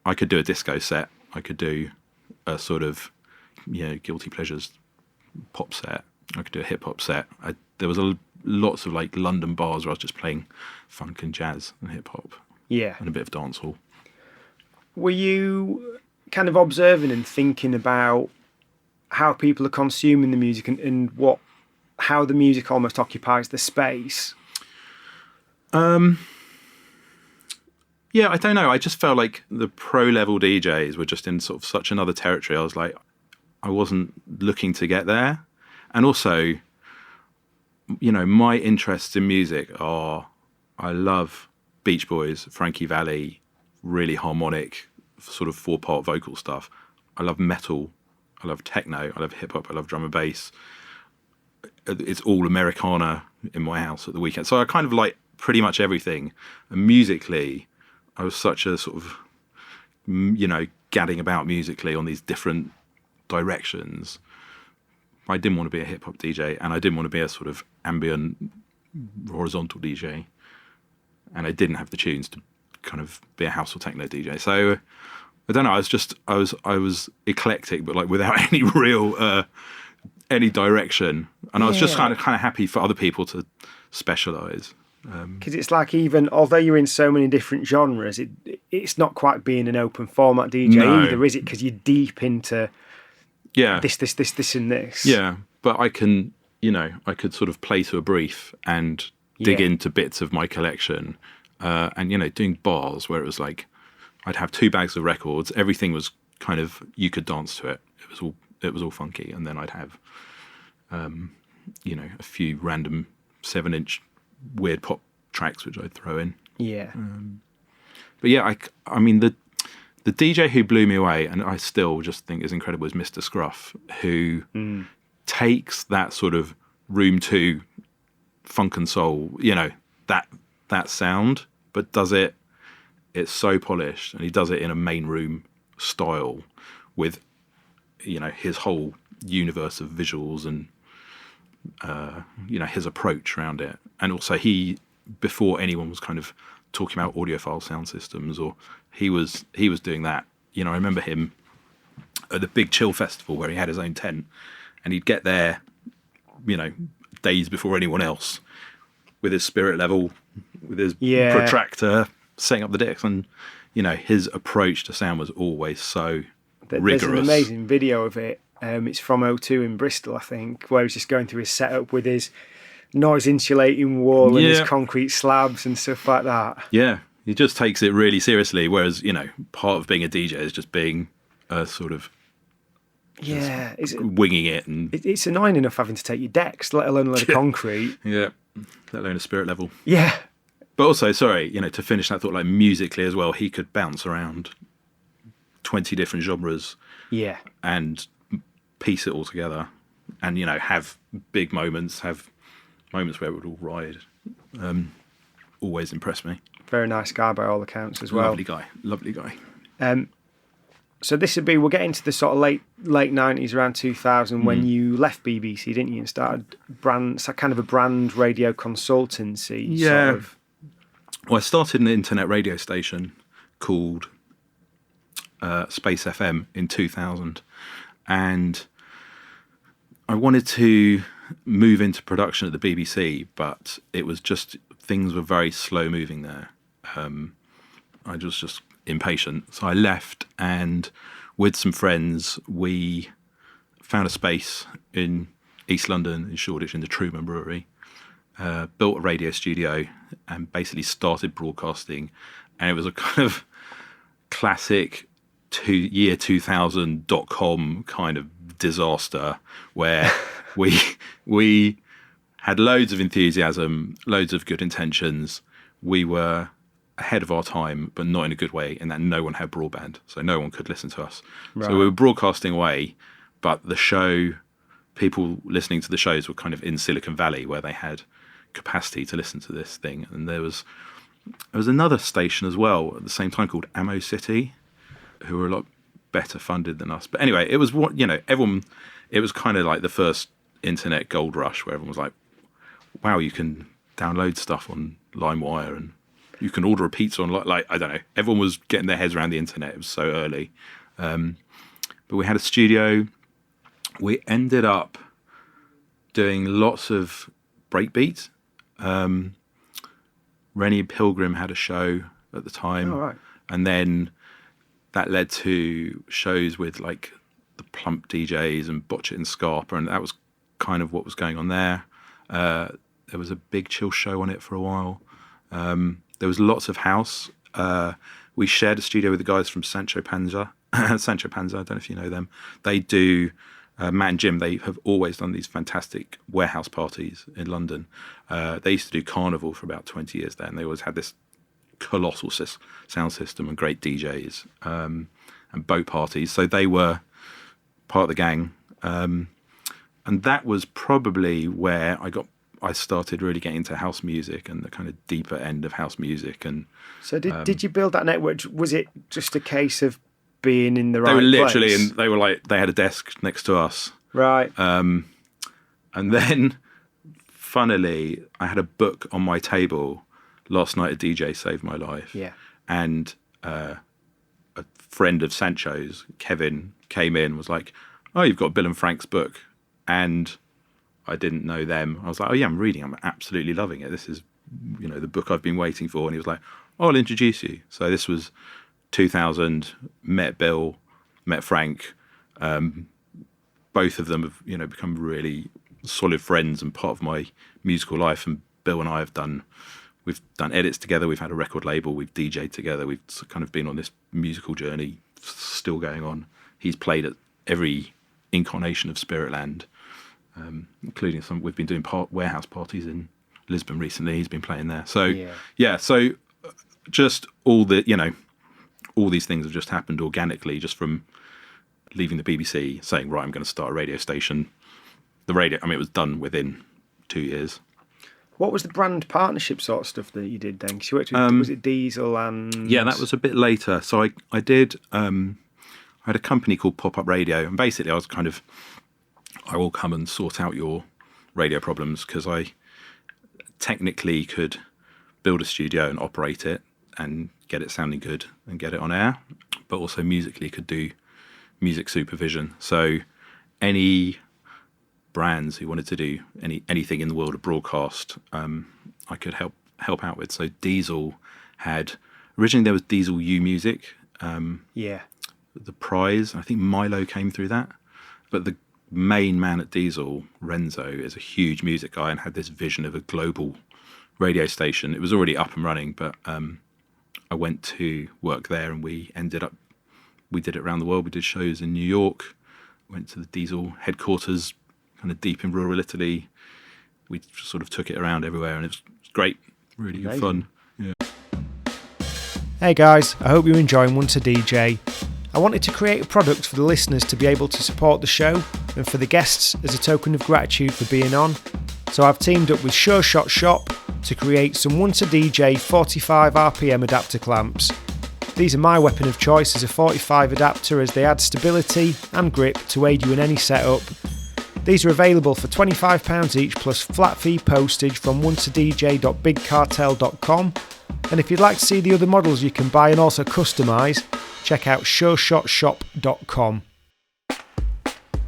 I could do a disco set I could do a sort of, guilty pleasures pop set. I could do a hip hop set. There was lots of like London bars where I was just playing funk and jazz and hip hop. Yeah. And a bit of dancehall. Were you kind of observing and thinking about how people are consuming the music and how the music almost occupies the space? Yeah, I don't know. I just felt like the pro level DJs were just in sort of such another territory. I was like, I wasn't looking to get there. And also, my interests in music are, I love Beach Boys, Frankie Valli, really harmonic, sort of 4-part vocal stuff. I love metal. I love techno. I love hip hop. I love drum and bass. It's all Americana in my house at the weekend. So I kind of like pretty much everything. And musically, I was such a sort of, gadding about musically on these different directions. I didn't want to be a hip hop DJ, and I didn't want to be a sort of ambient, horizontal DJ, and I didn't have the tunes to kind of be a house or techno DJ. So I don't know. I was eclectic, but like without any real any direction, and I was just kind of happy for other people to specialize. Because it's like, even although you're in so many different genres, it's not quite being an open format DJ either, is it? Because you're deep into this and this. Yeah, but I can, I could sort of play to a brief and dig into bits of my collection, and doing bars where it was like I'd have 2 bags of records. Everything was kind of, you could dance to it. It was all funky, and then I'd have, a few random 7-inch weird pop tracks which I'd throw in. Yeah. But yeah, I mean the DJ who blew me away, and I still just think is incredible, is Mr. Scruff, who takes that sort of Room 2 funk and soul, that sound, but does it. It's so polished, and he does it in a main room style with, his whole universe of visuals and, his approach around it. And also before anyone was kind of talking about audiophile sound systems, or he was doing that. I remember him at the Big Chill Festival where he had his own tent, and he'd get there, days before anyone else with his spirit level, with his protractor, setting up the decks, and his approach to sound was always so rigorous. There's an amazing video of it. It's from O2 in Bristol, I think, where he's just going through his setup with his noise insulating wall and his concrete slabs and stuff like that. Yeah, he just takes it really seriously. Whereas part of being a DJ is just being a sort of winging it, and it's annoying enough having to take your decks, let alone a load of concrete. Yeah, let alone a spirit level. Yeah. But also, sorry, to finish that thought, like musically as well, he could bounce around 20 different genres. Yeah. And piece it all together, and have big moments, have moments where it would all ride. Always impressed me. Very nice guy by all accounts as well. Lovely guy. So this would be, we'll get into the sort of late 90s, around 2000, when you left BBC, didn't you, and started kind of a brand radio consultancy. Yeah. Sort of. Well, I started an internet radio station called Space FM in 2000, and I wanted to move into production at the BBC, but it was just, things were very slow moving there. I was just impatient. So I left, and with some friends, we found a space in East London, in Shoreditch, in the Truman Brewery, built a radio studio, and basically started broadcasting. And it was a kind of classic year 2000.com kind of disaster, where we had loads of enthusiasm, loads of good intentions. We were ahead of our time, but not in a good way, in that no one had broadband, so no one could listen to us. Right. So we were broadcasting away, but people listening to the shows were kind of in Silicon Valley, where they had capacity to listen to this thing. And there was another station as well at the same time called Ammo City, who were a lot better funded than us. But anyway, it was it was kind of like the first internet gold rush, where everyone was like, wow, you can download stuff on LimeWire, and you can order a pizza on, like, I don't know. Everyone was getting their heads around the internet. It was so early. But we had a studio. We ended up doing lots of breakbeat. Rennie Pilgrim had a show at the time. Oh, right. And then that led to shows with like the Plump DJs and Botch It and Scarpa, and that was kind of what was going on there. There was a Big Chill show on it for a while. There was lots of house. We shared a studio with the guys from Sancho Panza. Sancho Panza, I don't know if you know them. They do, Matt and Jim, they have always done these fantastic warehouse parties in London. They used to do Carnival for about 20 years there, and they always had this colossal sound system and great DJs and boat parties. So they were part of the gang. And that was probably where I started really getting into house music and the kind of deeper end of house music. And so did you build that network? Was it just a case of being in the right place? They were literally, place? and they were like, they had a desk next to us. Right. And then, funnily, I had a book on my table. Last Night a DJ Saved My Life. Yeah. And a friend of Sancho's, Kevin, came in and was like, oh, you've got Bill and Frank's book. And I didn't know them. I was like, oh yeah, I'm reading. I'm absolutely loving it. This is, the book I've been waiting for. And he was like, oh, I'll introduce you. So this was 2000, met Bill, met Frank. Both of them have, become really solid friends and part of my musical life. And Bill and I we've done edits together. We've had a record label. We've DJ'd together. We've kind of been on this musical journey, still going on. He's played at every incarnation of Spiritland, including we've been doing warehouse parties in Lisbon recently. He's been playing there. So so just all these things have just happened organically, just from leaving the BBC, saying, right, I'm going to start a radio station. It was done within 2 years. What was the brand partnership sort of stuff that you did then? Because you worked with, was it Diesel and... Yeah, that was a bit later. So I did, I had a company called Pop-Up Radio, and basically I will come and sort out your radio problems, because I technically could build a studio and operate it and get it sounding good and get it on air, but also musically could do music supervision. So any brands who wanted to do anything in the world of broadcast, I could help out with. So Diesel originally there was Diesel U Music. The Prize, I think Milo came through that. But the main man at Diesel, Renzo, is a huge music guy and had this vision of a global radio station. It was already up and running, but I went to work there, and we did it around the world. We did shows in New York, went to the Diesel headquarters, kind of deep in rural Italy. We sort of took it around everywhere, and it was great, really good fun. Yeah. Hey guys, I hope you're enjoying Once a DJ. I wanted to create a product for the listeners to be able to support the show, and for the guests as a token of gratitude for being on. So I've teamed up with Sure Shot Shop to create some Once a DJ 45 RPM adapter clamps. These are my weapon of choice as a 45 adapter, as they add stability and grip to aid you in any setup. These are available for £25 each plus flat fee postage from onceadj.bigcartel.com. And if you'd like to see the other models you can buy and also customise, check out sureshotshop.com.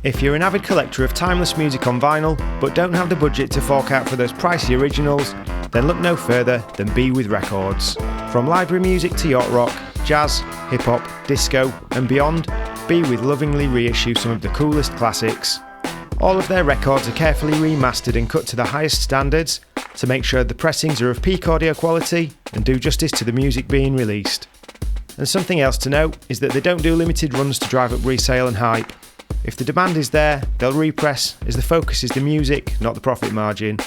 If you're an avid collector of timeless music on vinyl but don't have the budget to fork out for those pricey originals, then look no further than Be With Records. From library music to yacht rock, jazz, hip-hop, disco and beyond, Be With lovingly reissue some of the coolest classics. All of their records are carefully remastered and cut to the highest standards to make sure the pressings are of peak audio quality and do justice to the music being released. And something else to note is that they don't do limited runs to drive up resale and hype. If the demand is there, they'll repress, as the focus is the music, not the profit margin.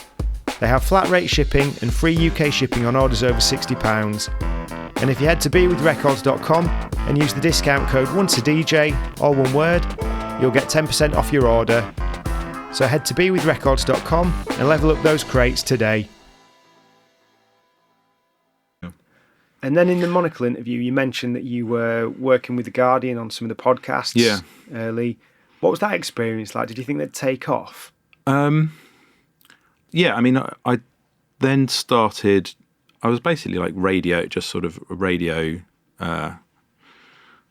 They have flat rate shipping and free UK shipping on orders over £60. And if you head to bewithrecords.com and use the discount code ONCEADJ, all one word, you'll get 10% off your order. So head to bewithrecords.com and level up those crates today. And then in the Monocle interview, you mentioned that you were working with The Guardian on some of the podcasts early. What was that experience like? Did you think they'd take off? Yeah, I mean, I then started, I was basically like radio, just sort of a radio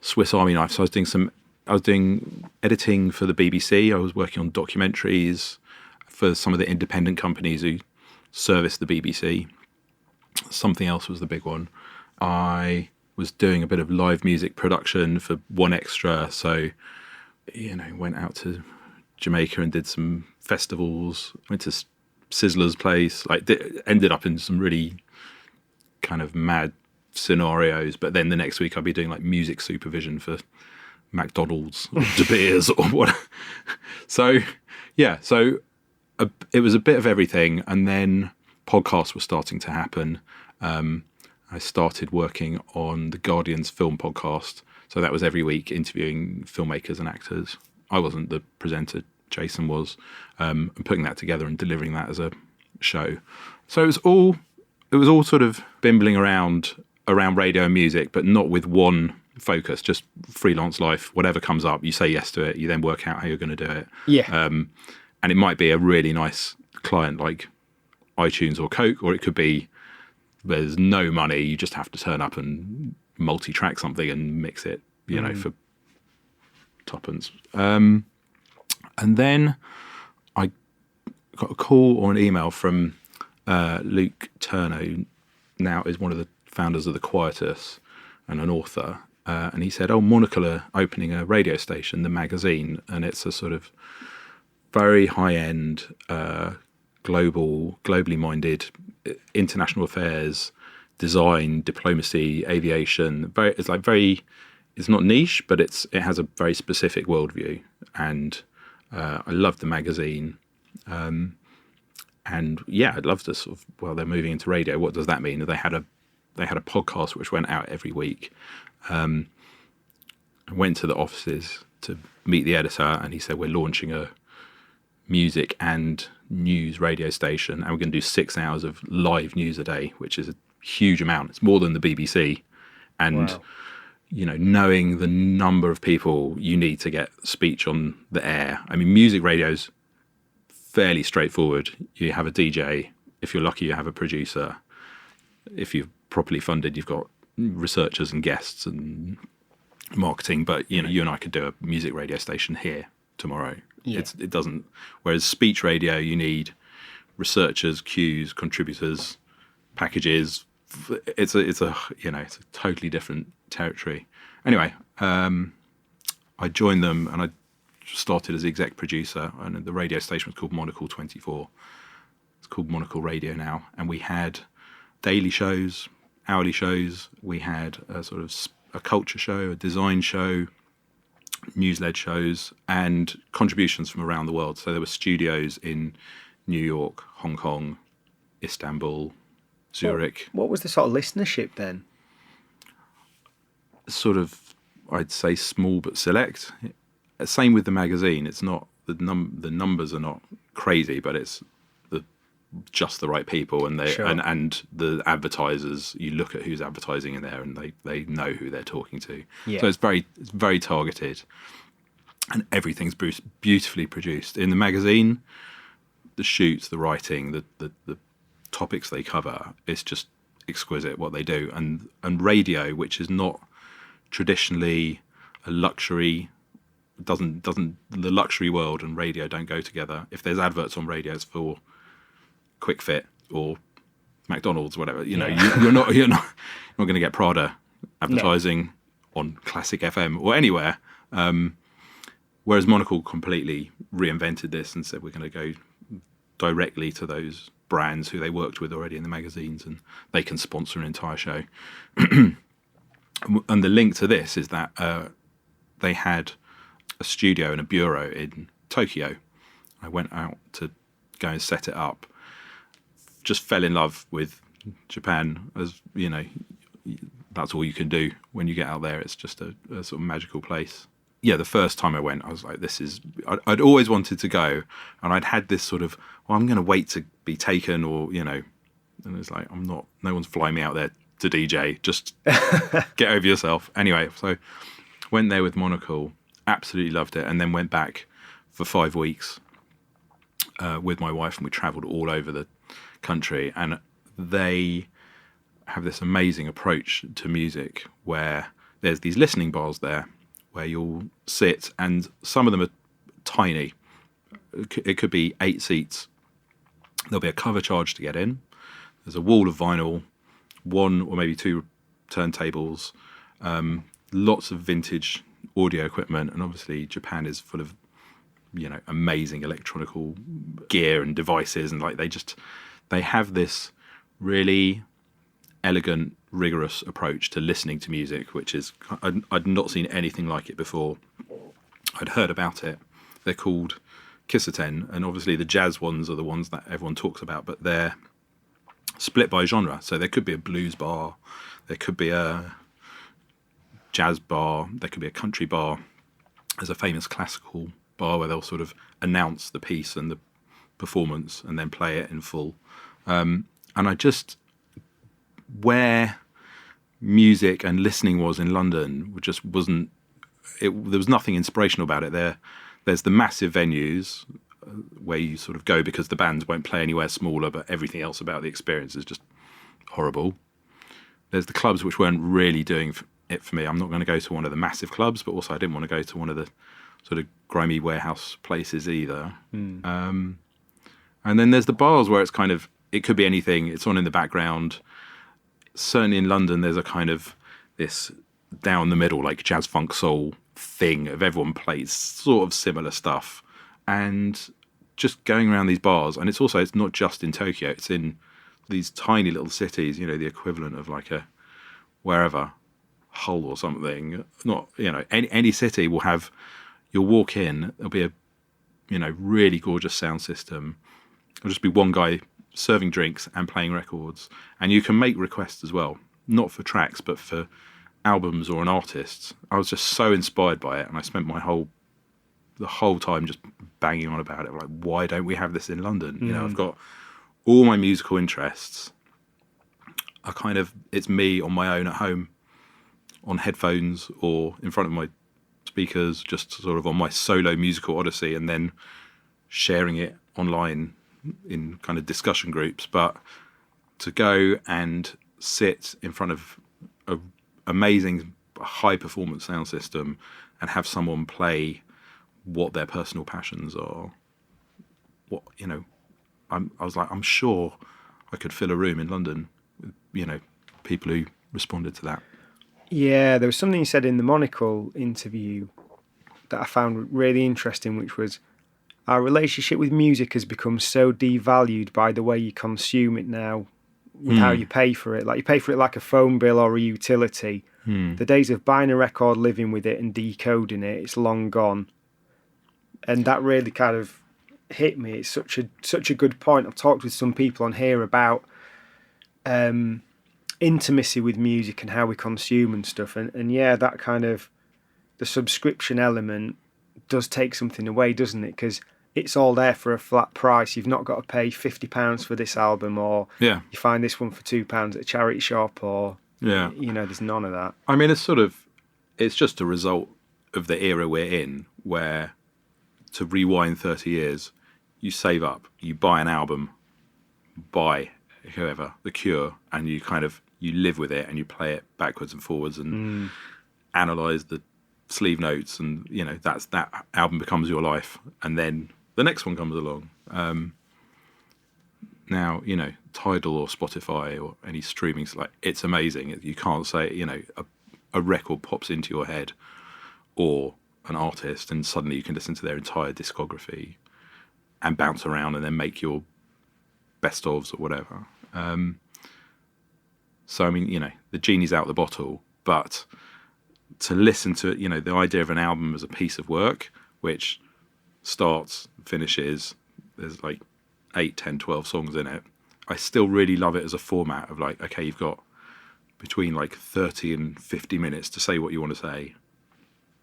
Swiss Army knife. So I was doing editing for the BBC. I was working on documentaries for some of the independent companies who service the BBC. Something else was the big one. I was doing a bit of live music production for One Extra. So, went out to Jamaica and did some festivals, went to Sizzler's place, ended up in some really kind of mad scenarios. But then the next week I'd be doing like music supervision for McDonald's or De Beers or what. So it was a bit of everything. And then podcasts were starting to happen. I started working on the Guardian's film podcast. So that was every week interviewing filmmakers and actors. I wasn't the presenter, Jason was, and putting that together and delivering that as a show. So it was all sort of bimbling around radio and music, but not with one focus, just freelance life. Whatever comes up, you say yes to it, you then work out how you're going to do it. Yeah. And it might be a really nice client like iTunes or Coke, or it could be there's no money, you just have to turn up and multi-track something and mix it, for tuppence. And then I got a call or an email from Luke Turner, who now is one of the founders of The Quietus and an author. And he said, Monocle are opening a radio station, The Magazine, and it's a sort of very high-end, globally minded, international affairs, design, diplomacy, aviation. It's not niche, but it has a very specific worldview. And I love the magazine. And I'd love to sort of, they're moving into radio. What does that mean? They had a podcast which went out every week. I went to the offices to meet the editor, and he said, we're launching a music and news radio station, and we're going to do 6 hours of live news a day, which is a huge amount. It's more than the BBC. And, wow. Knowing the number of people you need to get speech on the air. I mean, music radio's fairly straightforward. You have a DJ. If you're lucky, you have a producer. If you're properly funded, you've got researchers and guests and marketing. But, you and I could do a music radio station here tomorrow. Yeah. It doesn't. Whereas speech radio, you need researchers, cues, contributors, packages. It's a totally different territory. Anyway, I joined them and I started as exec producer, and the radio station was called Monocle 24. It's called Monocle Radio now, and we had daily shows, hourly shows. We had a sort of a culture show, a design show, news-led shows, and contributions from around the world. So there were studios in New York, Hong Kong, Istanbul, Zurich. What was the sort of listenership then? Sort of, I'd say small but select. Same with the magazine. It's not the numbers are not crazy, but it's just the right people, and and the advertisers. You look at who's advertising in there, and they know who they're talking to. Yeah. So it's very targeted, and everything's beautifully produced. In the magazine, the shoots, the writing, the topics they cover, it's just exquisite what they do. And radio, which is not traditionally a luxury, doesn't the luxury world and radio don't go together. If there's adverts on radio, it's for Quick Fit or McDonald's, whatever. You're not going to get Prada advertising on Classic FM or anywhere. Whereas Monocle completely reinvented this and said we're going to go directly to those brands who they worked with already in the magazines, and they can sponsor an entire show. And the link to this is that they had a studio and a bureau in Tokyo. I went out to go and set it up. Just fell in love with Japan, as that's all you can do when you get out there. It's just a sort of magical place. Yeah, the first time I went, I was like, I'd always wanted to go, and I'd had this sort of, I'm going to wait to be taken, or, and it's like, no one's flying me out there to DJ, just get over yourself. Anyway, so went there with Monocle, absolutely loved it, and then went back for 5 weeks with my wife, and we travelled all over the country. And they have this amazing approach to music where there's these listening bars there where you'll sit, and some of them are tiny. It could be 8 seats. There'll be a cover charge to get in. There's a wall of vinyl, 1 or maybe 2 turntables, lots of vintage audio equipment, and obviously Japan is full of, amazing electronical gear and devices, and like they have this really elegant, rigorous approach to listening to music, which is, I'd not seen anything like it before. I'd heard about it. They're called Kissaten, and obviously the jazz ones are the ones that everyone talks about, but they're split by genre. So there could be a blues bar, there could be a jazz bar, there could be a country bar. There's a famous classical bar where they'll sort of announce the piece and the performance and then play it in full. And where music and listening was in London, just wasn't. There was nothing inspirational about it. There's the massive venues where you sort of go because the bands won't play anywhere smaller, but everything else about the experience is just horrible. There's the clubs which weren't really doing it for me. I'm not going to go to one of the massive clubs, but also I didn't want to go to one of the sort of grimy warehouse places either. And then there's the bars where it's kind of, it could be anything. It's on in the background. Certainly in London, there's a kind of this down the middle, like jazz, funk, soul thing of everyone plays sort of similar stuff. And just going around these bars, and it's not just in Tokyo, it's in these tiny little cities, the equivalent of like a wherever, Hull or something. Not, any city will have, you'll walk in, there'll be a, really gorgeous sound system. There'll just be one guy serving drinks and playing records. And you can make requests as well, not for tracks, but for albums or an artist. I was just so inspired by it, and I spent the whole time just banging on about it. Like, why don't we have this in London? I've got all my musical interests are kind of, it's me on my own at home on headphones or in front of my speakers, just sort of on my solo musical odyssey, and then sharing it online in kind of discussion groups. But to go and sit in front of an amazing high performance sound system and have someone play what their personal passions are, I was like, I'm sure I could fill a room in London with, people who responded to that. Yeah, there was something you said in the Monocle interview that I found really interesting, which was our relationship with music has become so devalued by the way you consume it now, with how you pay for it. Like, you pay for it like a phone bill or a utility. The days of buying a record, living with it and decoding it, it's long gone. And that really kind of hit me. It's such a good point. I've talked with some people on here about intimacy with music and how we consume and stuff. And yeah, that kind of, the subscription element does take something away, doesn't it? Because it's all there for a flat price. You've not got to pay £50 for this album, or you find this one for £2 at a charity shop, or there's none of that. I mean, it's just a result of the era we're in, where to rewind 30 years, you save up, you buy an album by whoever, The Cure, and you live with it and you play it backwards and forwards and analyse the sleeve notes, and that album becomes your life, and then the next one comes along. Now, Tidal or Spotify or any streaming, like, it's amazing. You can't say, a record pops into your head or an artist and suddenly you can listen to their entire discography and bounce around and then make your best ofs or whatever. So, I mean, the genie's out the bottle, but to listen to, the idea of an album as a piece of work, which starts, finishes, there's like 8, 10, 12 songs in it. I still really love it as a format of like, okay, you've got between like 30 and 50 minutes to say what you want to say.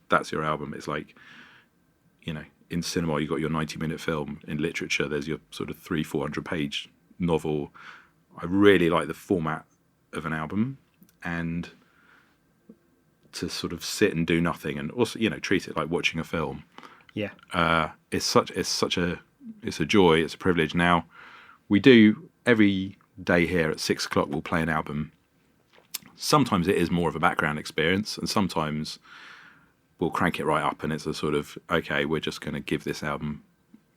That's your album. It's like, in cinema, you've got your 90-minute film. In literature, there's your sort of 300-400 page novel. I really like the format of an album, and to sort of sit and do nothing, and also, treat it like watching a film. Yeah. It's a joy. It's a privilege. Now, we do every day here at 6:00, we'll play an album. sometimes it is more of a background experience, and sometimes we'll crank it right up and it's a sort of, okay, we're just going to give this album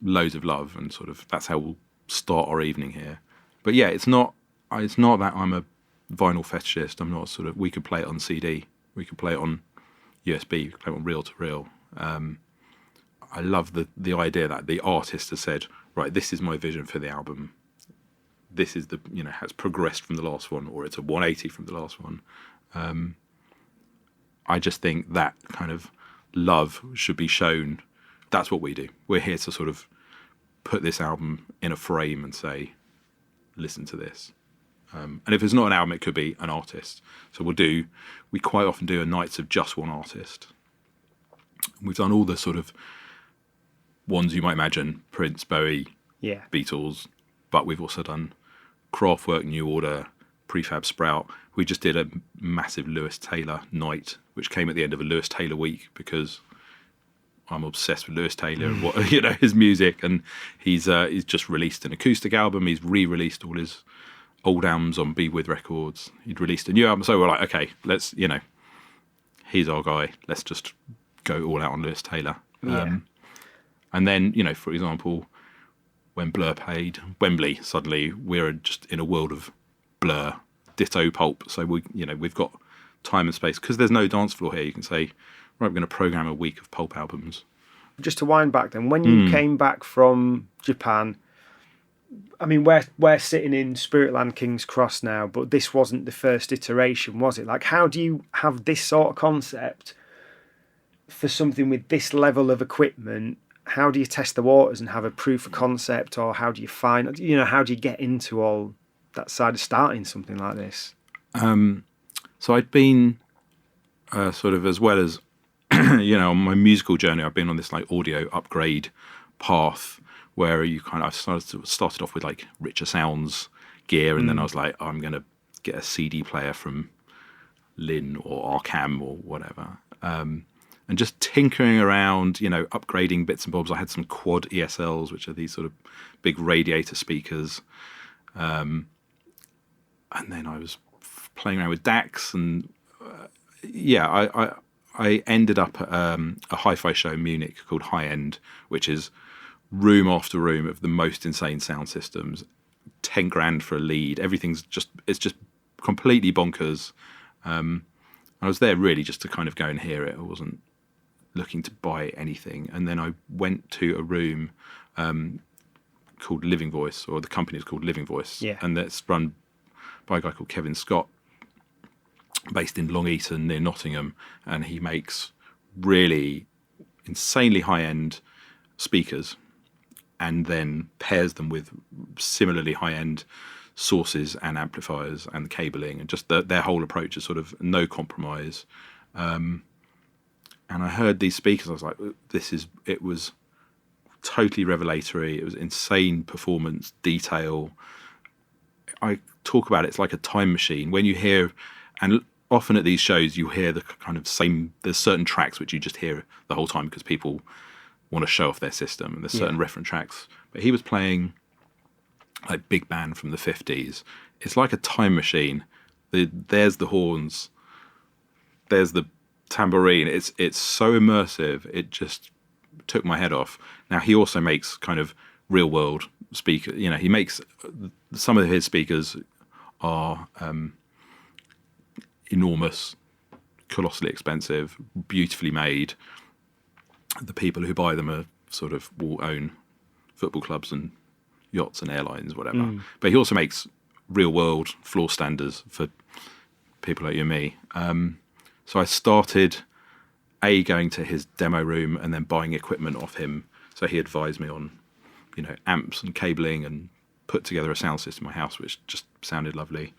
loads of love, and sort of that's how we'll start our evening here. But yeah, it's not that I'm a vinyl fetishist. I'm not sort of, we could play it on CD, we could play it on USB, we could play it on reel to reel. I love the idea that the artist has said, right, this is my vision for the album. This is how it's progressed from the last one, or it's a 180 from the last one. I just think that kind of love should be shown. That's what we do. We're here to sort of put this album in a frame and say, listen to this. And if it's not an album, it could be an artist. So we quite often do a nights of just one artist. We've done all the sort of ones you might imagine, Prince, Bowie, Beatles, but we've also done Kraftwerk, New Order, Prefab Sprout. We just did a massive Lewis Taylor night, which came at the end of a Lewis Taylor week, because I'm obsessed with Lewis Taylor and what his music, and he's just released an acoustic album. He's re-released all his old albums on Be With Records. He'd released a new album, so we're like, okay, let's he's our guy. Let's just go all out on Lewis Taylor. And then for example, when Blur played Wembley, suddenly we're just in a world of Blur, ditto Pulp. So we've got time and space, because there's no dance floor here. You can say, right, we're going to program a week of Pulp albums. Just to wind back then, when you came back from Japan, I mean, we're sitting in Spiritland King's Cross now, but this wasn't the first iteration, was it? Like, how do you have this sort of concept for something with this level of equipment? How do you test the waters and have a proof of concept, or how do you find, how do you get into all that side of starting something like this? So I'd been sort of, as well as, on my musical journey, I've been on this like audio upgrade path where I started off with like richer sounds gear, and then I was like, I'm going to get a CD player from Lin or Arcam or whatever. And just tinkering around, upgrading bits and bobs. I had some quad ESLs, which are these sort of big radiator speakers. And then I was playing around with DACs, and I ended up at a hi-fi show in Munich called High End, which is room after room of the most insane sound systems, 10 grand for a lead. It's just completely bonkers. I was there really just to kind of go and hear it. I wasn't looking to buy anything. And then I went to a room called Living Voice, or the company is called Living Voice. Yeah. And that's run by a guy called Kevin Scott, based in Long Eaton near Nottingham. And he makes really insanely high-end speakers and then pairs them with similarly high-end sources and amplifiers and cabling, and just their whole approach is sort of no compromise. And I heard these speakers, I was like, it was totally revelatory. It was insane performance, detail. I talk about it's like a time machine. When you hear, and often at these shows, you hear the kind of same, there's certain tracks which you just hear the whole time because people want to show off their system, and there's certain reference tracks. But he was playing like big band from the 50s. It's like a time machine. There's the horns, there's the tambourine. It's so immersive. It just took my head off. Now he also makes kind of real world speaker. He makes some of his speakers are enormous, colossally expensive, beautifully made. The people who buy them are sort of will own football clubs and yachts and airlines, whatever. But he also makes real world floor standers for people like you and me. So I started going to his demo room and then buying equipment off him. So he advised me on, amps and cabling, and put together a sound system in my house, which just sounded lovely.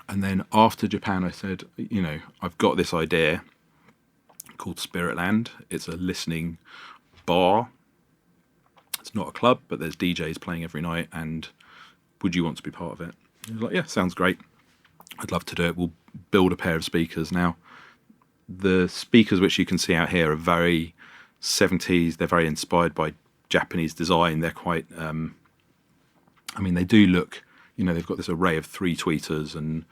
And then after Japan, I said, I've got this idea called Spiritland. It's a listening bar. It's not a club, but there's DJs playing every night, and would you want to be part of it? He was like, yeah, sounds great. I'd love to do it. We'll build a pair of speakers. Now, the speakers which you can see out here are very 70s. They're very inspired by Japanese design. They're quite, they do look, they've got this array of 3 tweeters and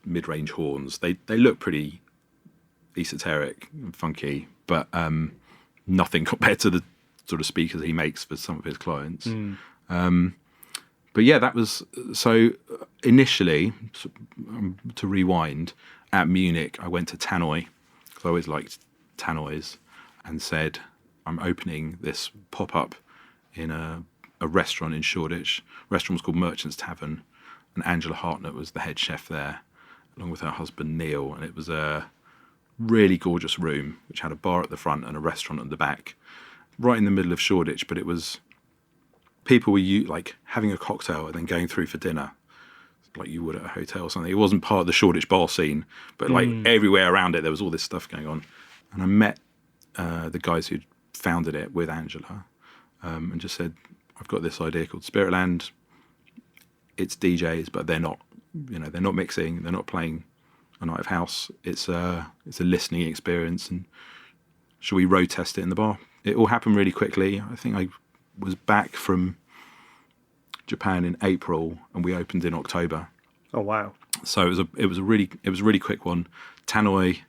mid-range horns. They look pretty esoteric and funky, but nothing compared to the sort of speakers he makes for some of his clients. But yeah, that was so. Initially, to rewind, at Munich, I went to Tannoy because I always liked tannoys, and said, "I'm opening this pop-up in a restaurant in Shoreditch." The restaurant was called Merchant's Tavern, and Angela Hartnett was the head chef there, along with her husband Neil. And it was a really gorgeous room, which had a bar at the front and a restaurant at the back, right in the middle of Shoreditch. But it was, people were like having a cocktail and then going through for dinner, like you would at a hotel or something. It wasn't part of the Shoreditch bar scene, but like everywhere around it, there was all this stuff going on. And I met the guys who'd founded it with Angela, and just said, "I've got this idea called Spiritland. It's DJs, but they're not mixing, they're not playing a night of house. It's a listening experience, and should we road test it in the bar?" It all happened really quickly. I think I was back from Japan in April, and we opened in October. Oh wow! So it was a really quick one. Tannoy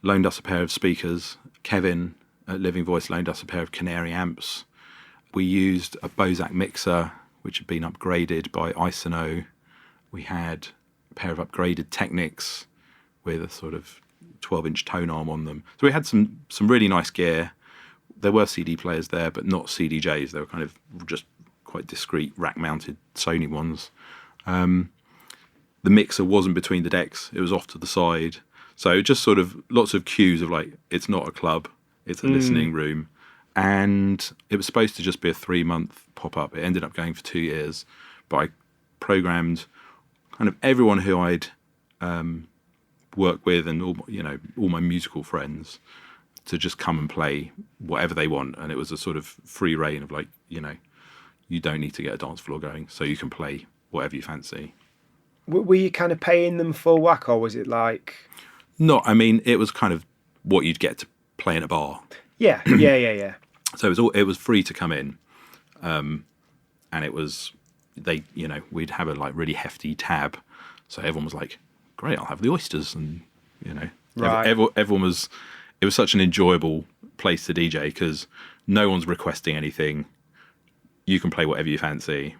loaned us a pair of speakers. Kevin at Living Voice loaned us a pair of Canary amps. We used a Bozak mixer, which had been upgraded by Isono. We had a pair of upgraded Technics with a sort of 12-inch tone arm on them. So we had some really nice gear. There were CD players there, but not CDJs. They were kind of just quite discreet rack-mounted Sony ones. The mixer wasn't between the decks. It was off to the side. So just sort of lots of cues of like, it's not a club, it's a listening room. And it was supposed to just be a 3-month pop-up. It ended up going for 2 years. But I programmed kind of everyone who I'd worked with and all my musical friends to just come and play whatever they want. And it was a sort of free reign of like, you don't need to get a dance floor going, so you can play whatever you fancy. Were you kind of paying them full whack, or was it like... No, I mean, it was kind of what you'd get to play in a bar. Yeah. So it was free to come in, and it was we'd have a like really hefty tab, so everyone was like, "Great, I'll have the oysters," and right. everyone was. It was such an enjoyable place to DJ because no one's requesting anything. You can play whatever you fancy,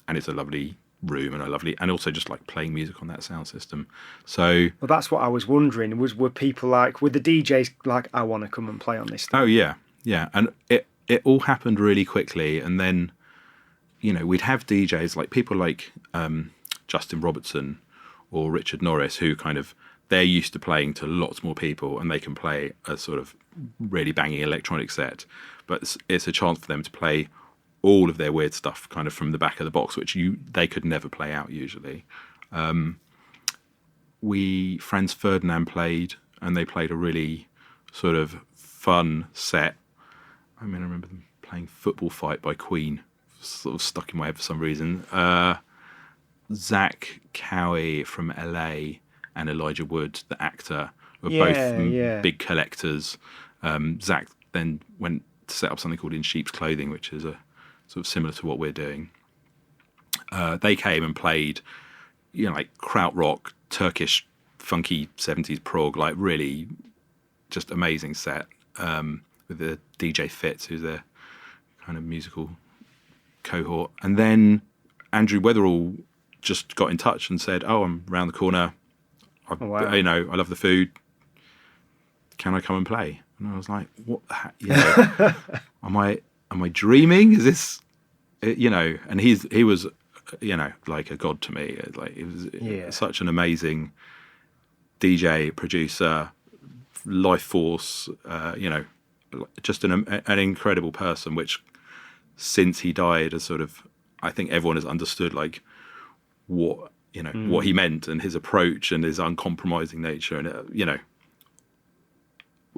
and it's a lovely room and also just like playing music on that sound system. So well, that's what I was wondering. Were people like, were the DJs like, "I want to come and play on this thing"? Oh yeah, and it all happened really quickly. And then we'd have DJs like people like Justin Robertson or Richard Norris, who kind of, they're used to playing to lots more people and they can play a sort of really banging electronic set, but it's a chance for them to play all of their weird stuff kind of from the back of the box, which they could never play out usually. Franz Ferdinand played, and they played a really sort of fun set. I mean, I remember them playing Football Fight by Queen, sort of stuck in my head for some reason. Zach Cowie from LA and Elijah Wood, the actor, were both big collectors. Zach then went to set up something called In Sheep's Clothing, which is a sort of similar to what we're doing. They came and played, like krautrock, Turkish, funky 70s prog, like really just amazing set, with the DJ Fitz, who's their kind of musical cohort. And then Andrew Weatherall just got in touch and said, "Oh, I'm round the corner. I love the food. Can I come and play?" And I was like, "What? Am I dreaming? Is this, And he was, like a god to me. Like, it was such an amazing DJ, producer, life force. Just an incredible person. Which, since he died, has sort of, I think everyone has understood like what what he meant and his approach and his uncompromising nature. And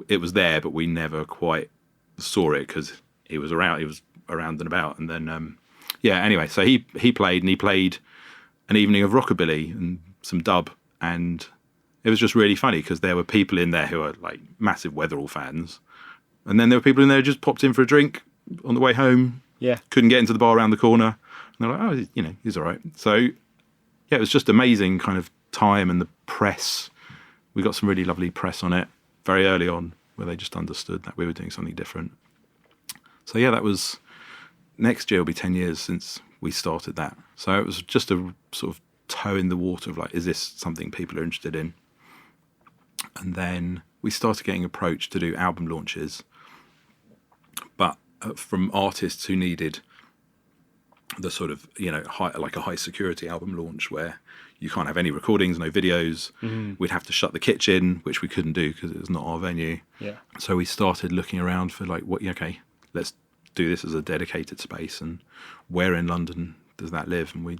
it was there, but we never quite saw it because he was around and about. And then anyway, so he played an evening of rockabilly and some dub, and it was just really funny because there were people in there who were like massive Weatherall fans, and then there were people in there who just popped in for a drink on the way home. Yeah, couldn't get into the bar around the corner, and they're like, "Oh, he's all right." So it was just amazing kind of time and the press, we got some really lovely press on it very early on, where they just understood that we were doing something different. So yeah, that was, next year will be 10 years since we started that. So it was just a sort of toe in the water of like, is this something people are interested in? And then we started getting approached to do album launches, but from artists who needed the sort of, like a high security album launch where you can't have any recordings, no videos. We'd have to shut the kitchen, which we couldn't do because it was not our venue. Yeah. So we started looking around for like, let's do this as a dedicated space, and where in London does that live? And we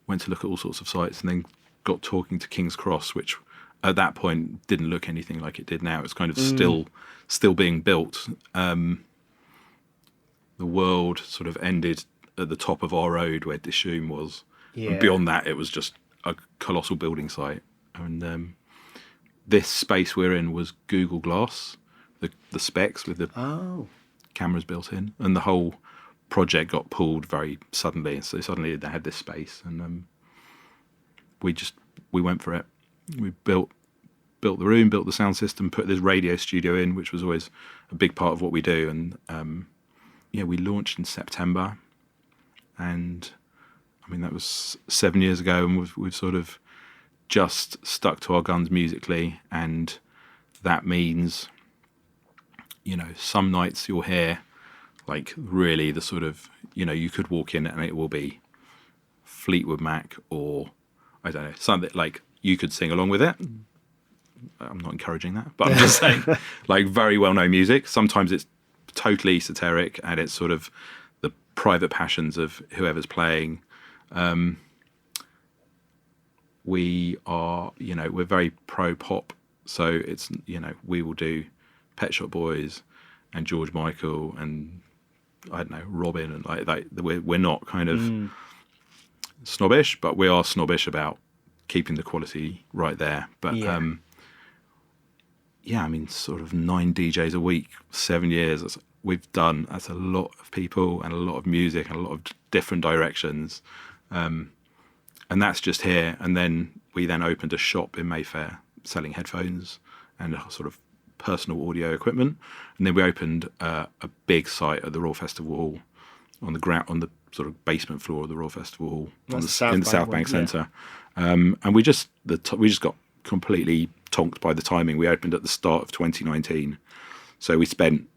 went to look at all sorts of sites, and then got talking to King's Cross, which at that point didn't look anything like it did now. It's kind of still being built. The world sort of ended at the top of our road where Dishoom was. Yeah. And beyond that, it was just a colossal building site. And this space we're in was Google Glass, the specs with the cameras built in, and the whole project got pulled very suddenly. So suddenly they had this space, and we went for it. We built the room, built the sound system, put this radio studio in, which was always a big part of what we do. And we launched in September, and I mean that was 7 years ago, and we've sort of just stuck to our guns musically, and that means, some nights you'll hear like really the sort of, you could walk in and it will be Fleetwood Mac, or I don't know, something like you could sing along with it. I'm not encouraging that, but I'm just saying, like very well-known music. Sometimes it's totally esoteric and it's sort of the private passions of whoever's playing. We are, we're very pro-pop. So it's, we will do Pet Shop Boys and George Michael and, I don't know, Robin, and like that. We're not kind of snobbish, but we are snobbish about keeping the quality right there. But I mean, sort of 9 DJs a week, 7 years. That's a lot of people and a lot of music and a lot of different directions. And that's just here. And then we opened a shop in Mayfair selling headphones and a sort of personal audio equipment. And then we opened a big site at the Royal Festival Hall on the sort of basement floor of the Royal Festival Hall in the South Bank Centre. And we just got completely tonked by the timing. We opened at the start of 2019. So we spent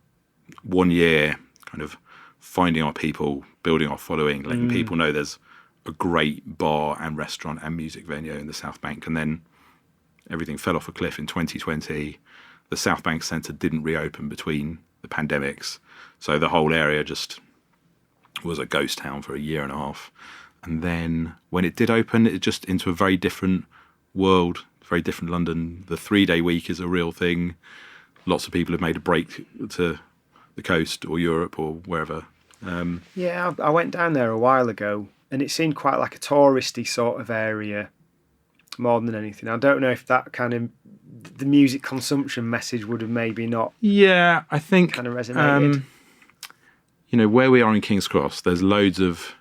1 year kind of finding our people, building our following, letting people know there's a great bar and restaurant and music venue in the South Bank. And then everything fell off a cliff in 2020. The South Bank Centre didn't reopen between the pandemics. So the whole area just was a ghost town for a year and a half. And then when it did open, it just into a very different world, very different London. The 3-day week is a real thing. Lots of people have made a break to the coast or Europe or wherever. I went down there a while ago, and it seemed quite like a touristy sort of area more than anything. I don't know if that kind of the music consumption message would have maybe not. Yeah, I think kind of resonated. Where we are in King's Cross, there's loads of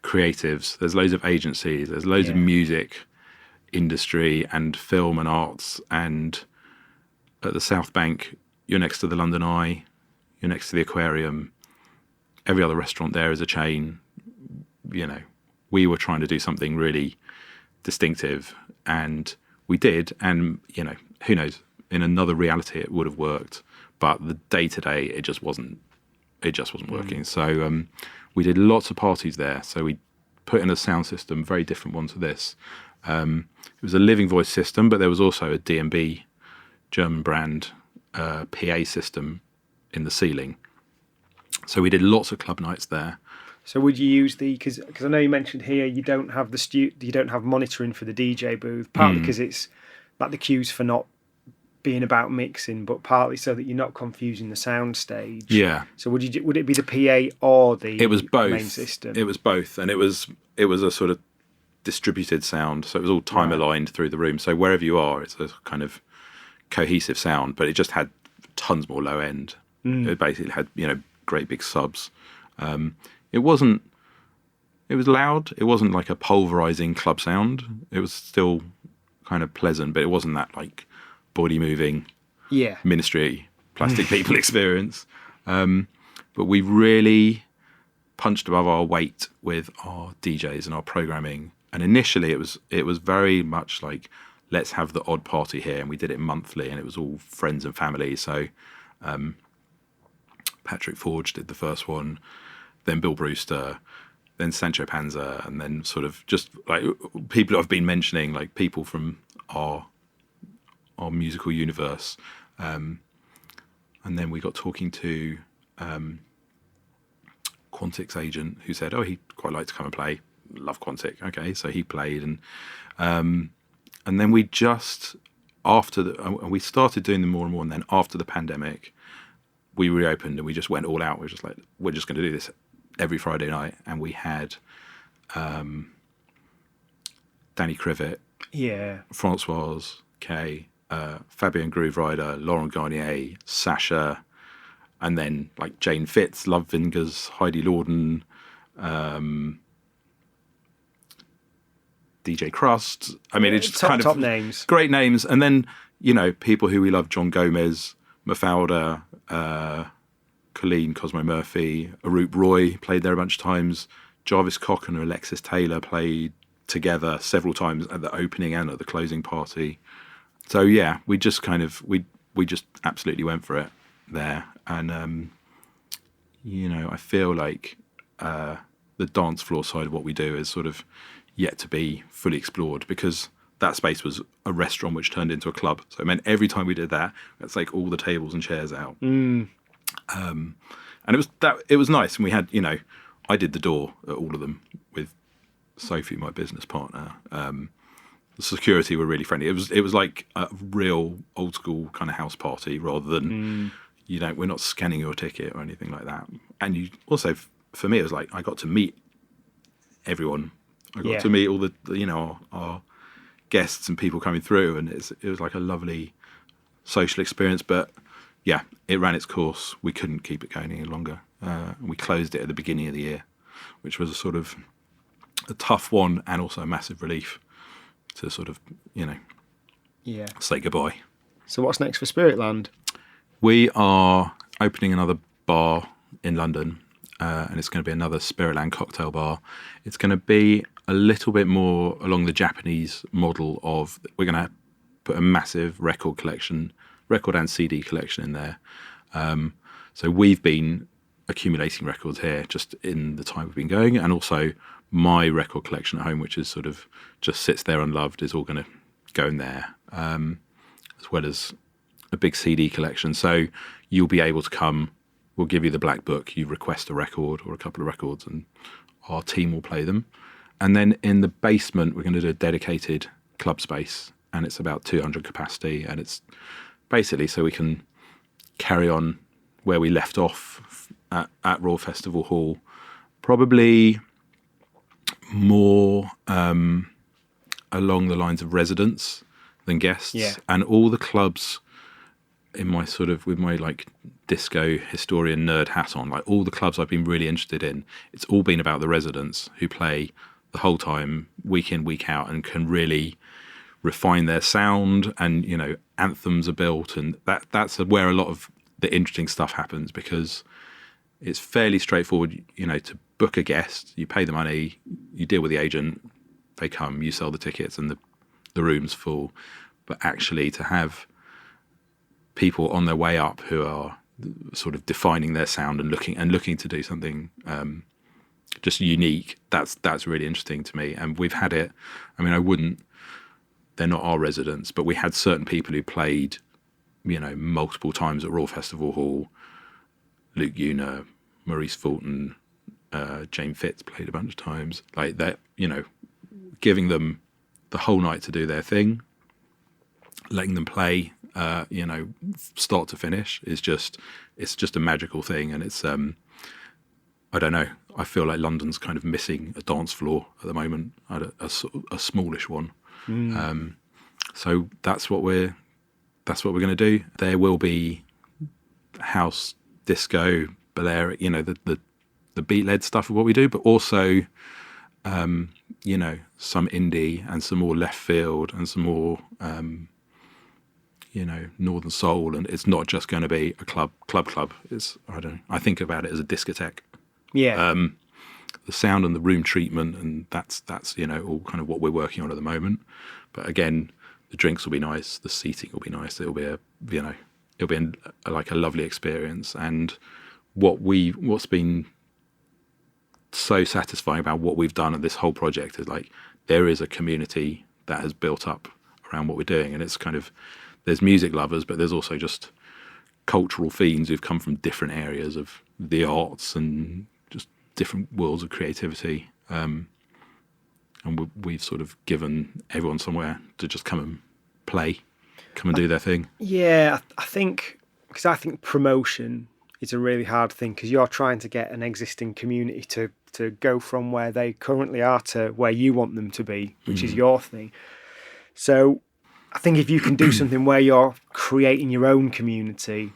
creatives, there's loads of agencies, there's loads of music industry and film and arts. And at the South Bank, you're next to the London Eye, you're next to the Aquarium. Every other restaurant there is a chain. We were trying to do something really distinctive, and we did. And who knows? In another reality, it would have worked, but the day-to-day, it just wasn't working. So we did lots of parties there. So we put in a sound system, very different one to this. It was a Living Voice system, but there was also a D&B German brand PA system in the ceiling. So we did lots of club nights there. So would you use because I know you mentioned here you don't have you don't have monitoring for the DJ booth, partly because it's like the cues for not being about mixing, but partly so that you're not confusing the sound stage. Yeah. So would it be the PA or the it was both. Main system? It was both, and it was a sort of distributed sound, so it was all time aligned through the room. So wherever you are, it's a kind of cohesive sound, but it just had tons more low end. It basically had great big subs. It was loud. It wasn't like a pulverizing club sound. It was still kind of pleasant, but it wasn't that like body moving Yeah. Ministry plastic people experience. But we really punched above our weight with our DJs and our programming. And initially it was very much like, let's have the odd party here, and we did it monthly, and it was all friends and family. So Patrick Forge did the first one, then Bill Brewster, then Sancho Panza, and then sort of just like people I've been mentioning, like people from our musical universe. And then we got talking to Quantic's agent, who said, oh, he'd quite like to come and play. Love Quantic. Okay, so he played, and then we just we started doing them more and more, and then after the pandemic, we reopened and we just went all out. We were just like, we're just going to do this every Friday night, and we had Danny Crivet, Francois K, Fabien Groove Rider, Laurent Garnier, Sasha, and then like Jane Fitz, Love Fingers, Heidi Lorden, DJ Crust. I mean, it's just top names, great names. And then, you know, people who we love: John Gomez, Mafalda, Colleen Cosmo Murphy, Arup Roy played there a bunch of times. Jarvis Cock and Alexis Taylor played together several times at the opening and at the closing party. So yeah, we just kind of we just absolutely went for it there. And you know, I feel like the dance floor side of what we do is sort of yet to be fully explored, because that space was a restaurant which turned into a club. So it meant every time we did that, let's take all the tables and chairs out. And it was nice. And we had, you know, I did the door at all of them with Sophie, my business partner. The security were really friendly. It was like a real old school kind of house party, rather than, you know, we're not scanning your ticket or anything like that. And you also, for me, it was like, I got to meet everyone. I got to meet all the you know, our guests and people coming through, and it was like a lovely social experience. But yeah, it ran its course. We couldn't keep it going any longer. We closed it at the beginning of the year, which was a sort of a tough one, and also a massive relief to sort of, you know, say goodbye. So what's next for Spiritland? We are opening another bar in London, and it's going to be another Spiritland cocktail bar. It's going to be a little bit more along the Japanese model of, we're going to put a massive record and CD collection in there. So we've been accumulating records here just in the time we've been going, and also my record collection at home, which is sort of just sits there unloved, is all going to go in there, as well as a big CD collection. So you'll be able to come, we'll give you the black book, you request a record or a couple of records, and our team will play them. And then in the basement, we're going to do a dedicated club space, and it's about 200 capacity, and it's basically so we can carry on where we left off at Royal Festival Hall, probably more along the lines of residents than guests. And all the clubs, in my sort of, with my like disco historian nerd hat on, like all the clubs I've been really interested in, it's all been about the residents who play the whole time, week in, week out, and can really refine their sound, and, you know, anthems are built, and that's where a lot of the interesting stuff happens, because it's fairly straightforward, you know, to book a guest, you pay the money, you deal with the agent, they come, you sell the tickets, and the room's full. But actually to have people on their way up who are sort of defining their sound and looking to do something just unique, that's really interesting to me. And we've had it, I mean, they're not our residents, but we had certain people who played, you know, multiple times at Royal Festival Hall. Luke Una, Maurice Fulton, Jane Fitz played a bunch of times. Like that, you know, giving them the whole night to do their thing, letting them play, you know, start to finish is just a magical thing. And it's, I don't know, I feel like London's kind of missing a dance floor at the moment, a smallish one. So that's what we're going to do. There will be house, disco, Balearic, you know, the beat-led stuff of what we do, but also some indie and some more left field and some more, northern soul. And it's not just going to be a club. It's, I think about it as a discotheque. Yeah. The sound and the room treatment, and that's all kind of what we're working on at the moment. But again, the drinks will be nice, the seating will be nice. It'll be a lovely experience. And what's been so satisfying about what we've done at this whole project is like there is a community that has built up around what we're doing, and it's kind of, there's music lovers, but there's also just cultural fiends who've come from different areas of the arts and just different worlds of creativity, and we've sort of given everyone somewhere to just come and play, come and do their thing. Yeah, I think promotion is a really hard thing, because you're trying to get an existing community to go from where they currently are to where you want them to be, which is your thing. So I think if you can do something where you're creating your own community,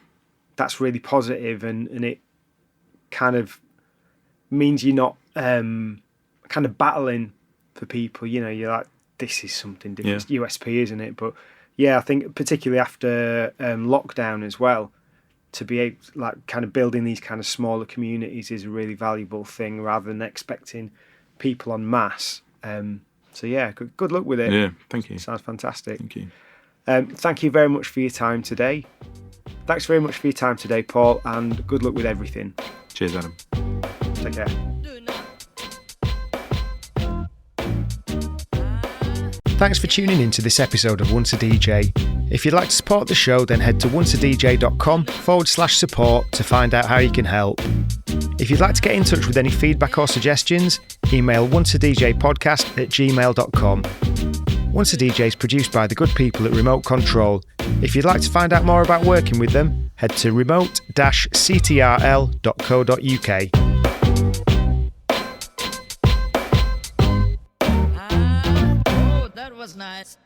that's really positive, and it kind of means you're not kind of battling for people. You're like, this is something different. Yeah. It's USP, isn't it? But yeah, I think particularly after lockdown as well, to be able, like, kind of building these kind of smaller communities is a really valuable thing, rather than expecting people en masse. So yeah, good luck with it. Yeah, thank you. Sounds fantastic. Thank you. Thank you very much for your time today. Thanks very much for your time today, Paul, and good luck with everything. Cheers, Adam. Take care. Thanks for tuning in to this episode of Once a DJ. If you'd like to support the show, then head to onceadj.com/support to find out how you can help. If you'd like to get in touch with any feedback or suggestions, email onceadjpodcast@gmail.com. Once a DJ is produced by the good people at Remote Control. If you'd like to find out more about working with them, head to remote-ctrl.co.uk. That was nice.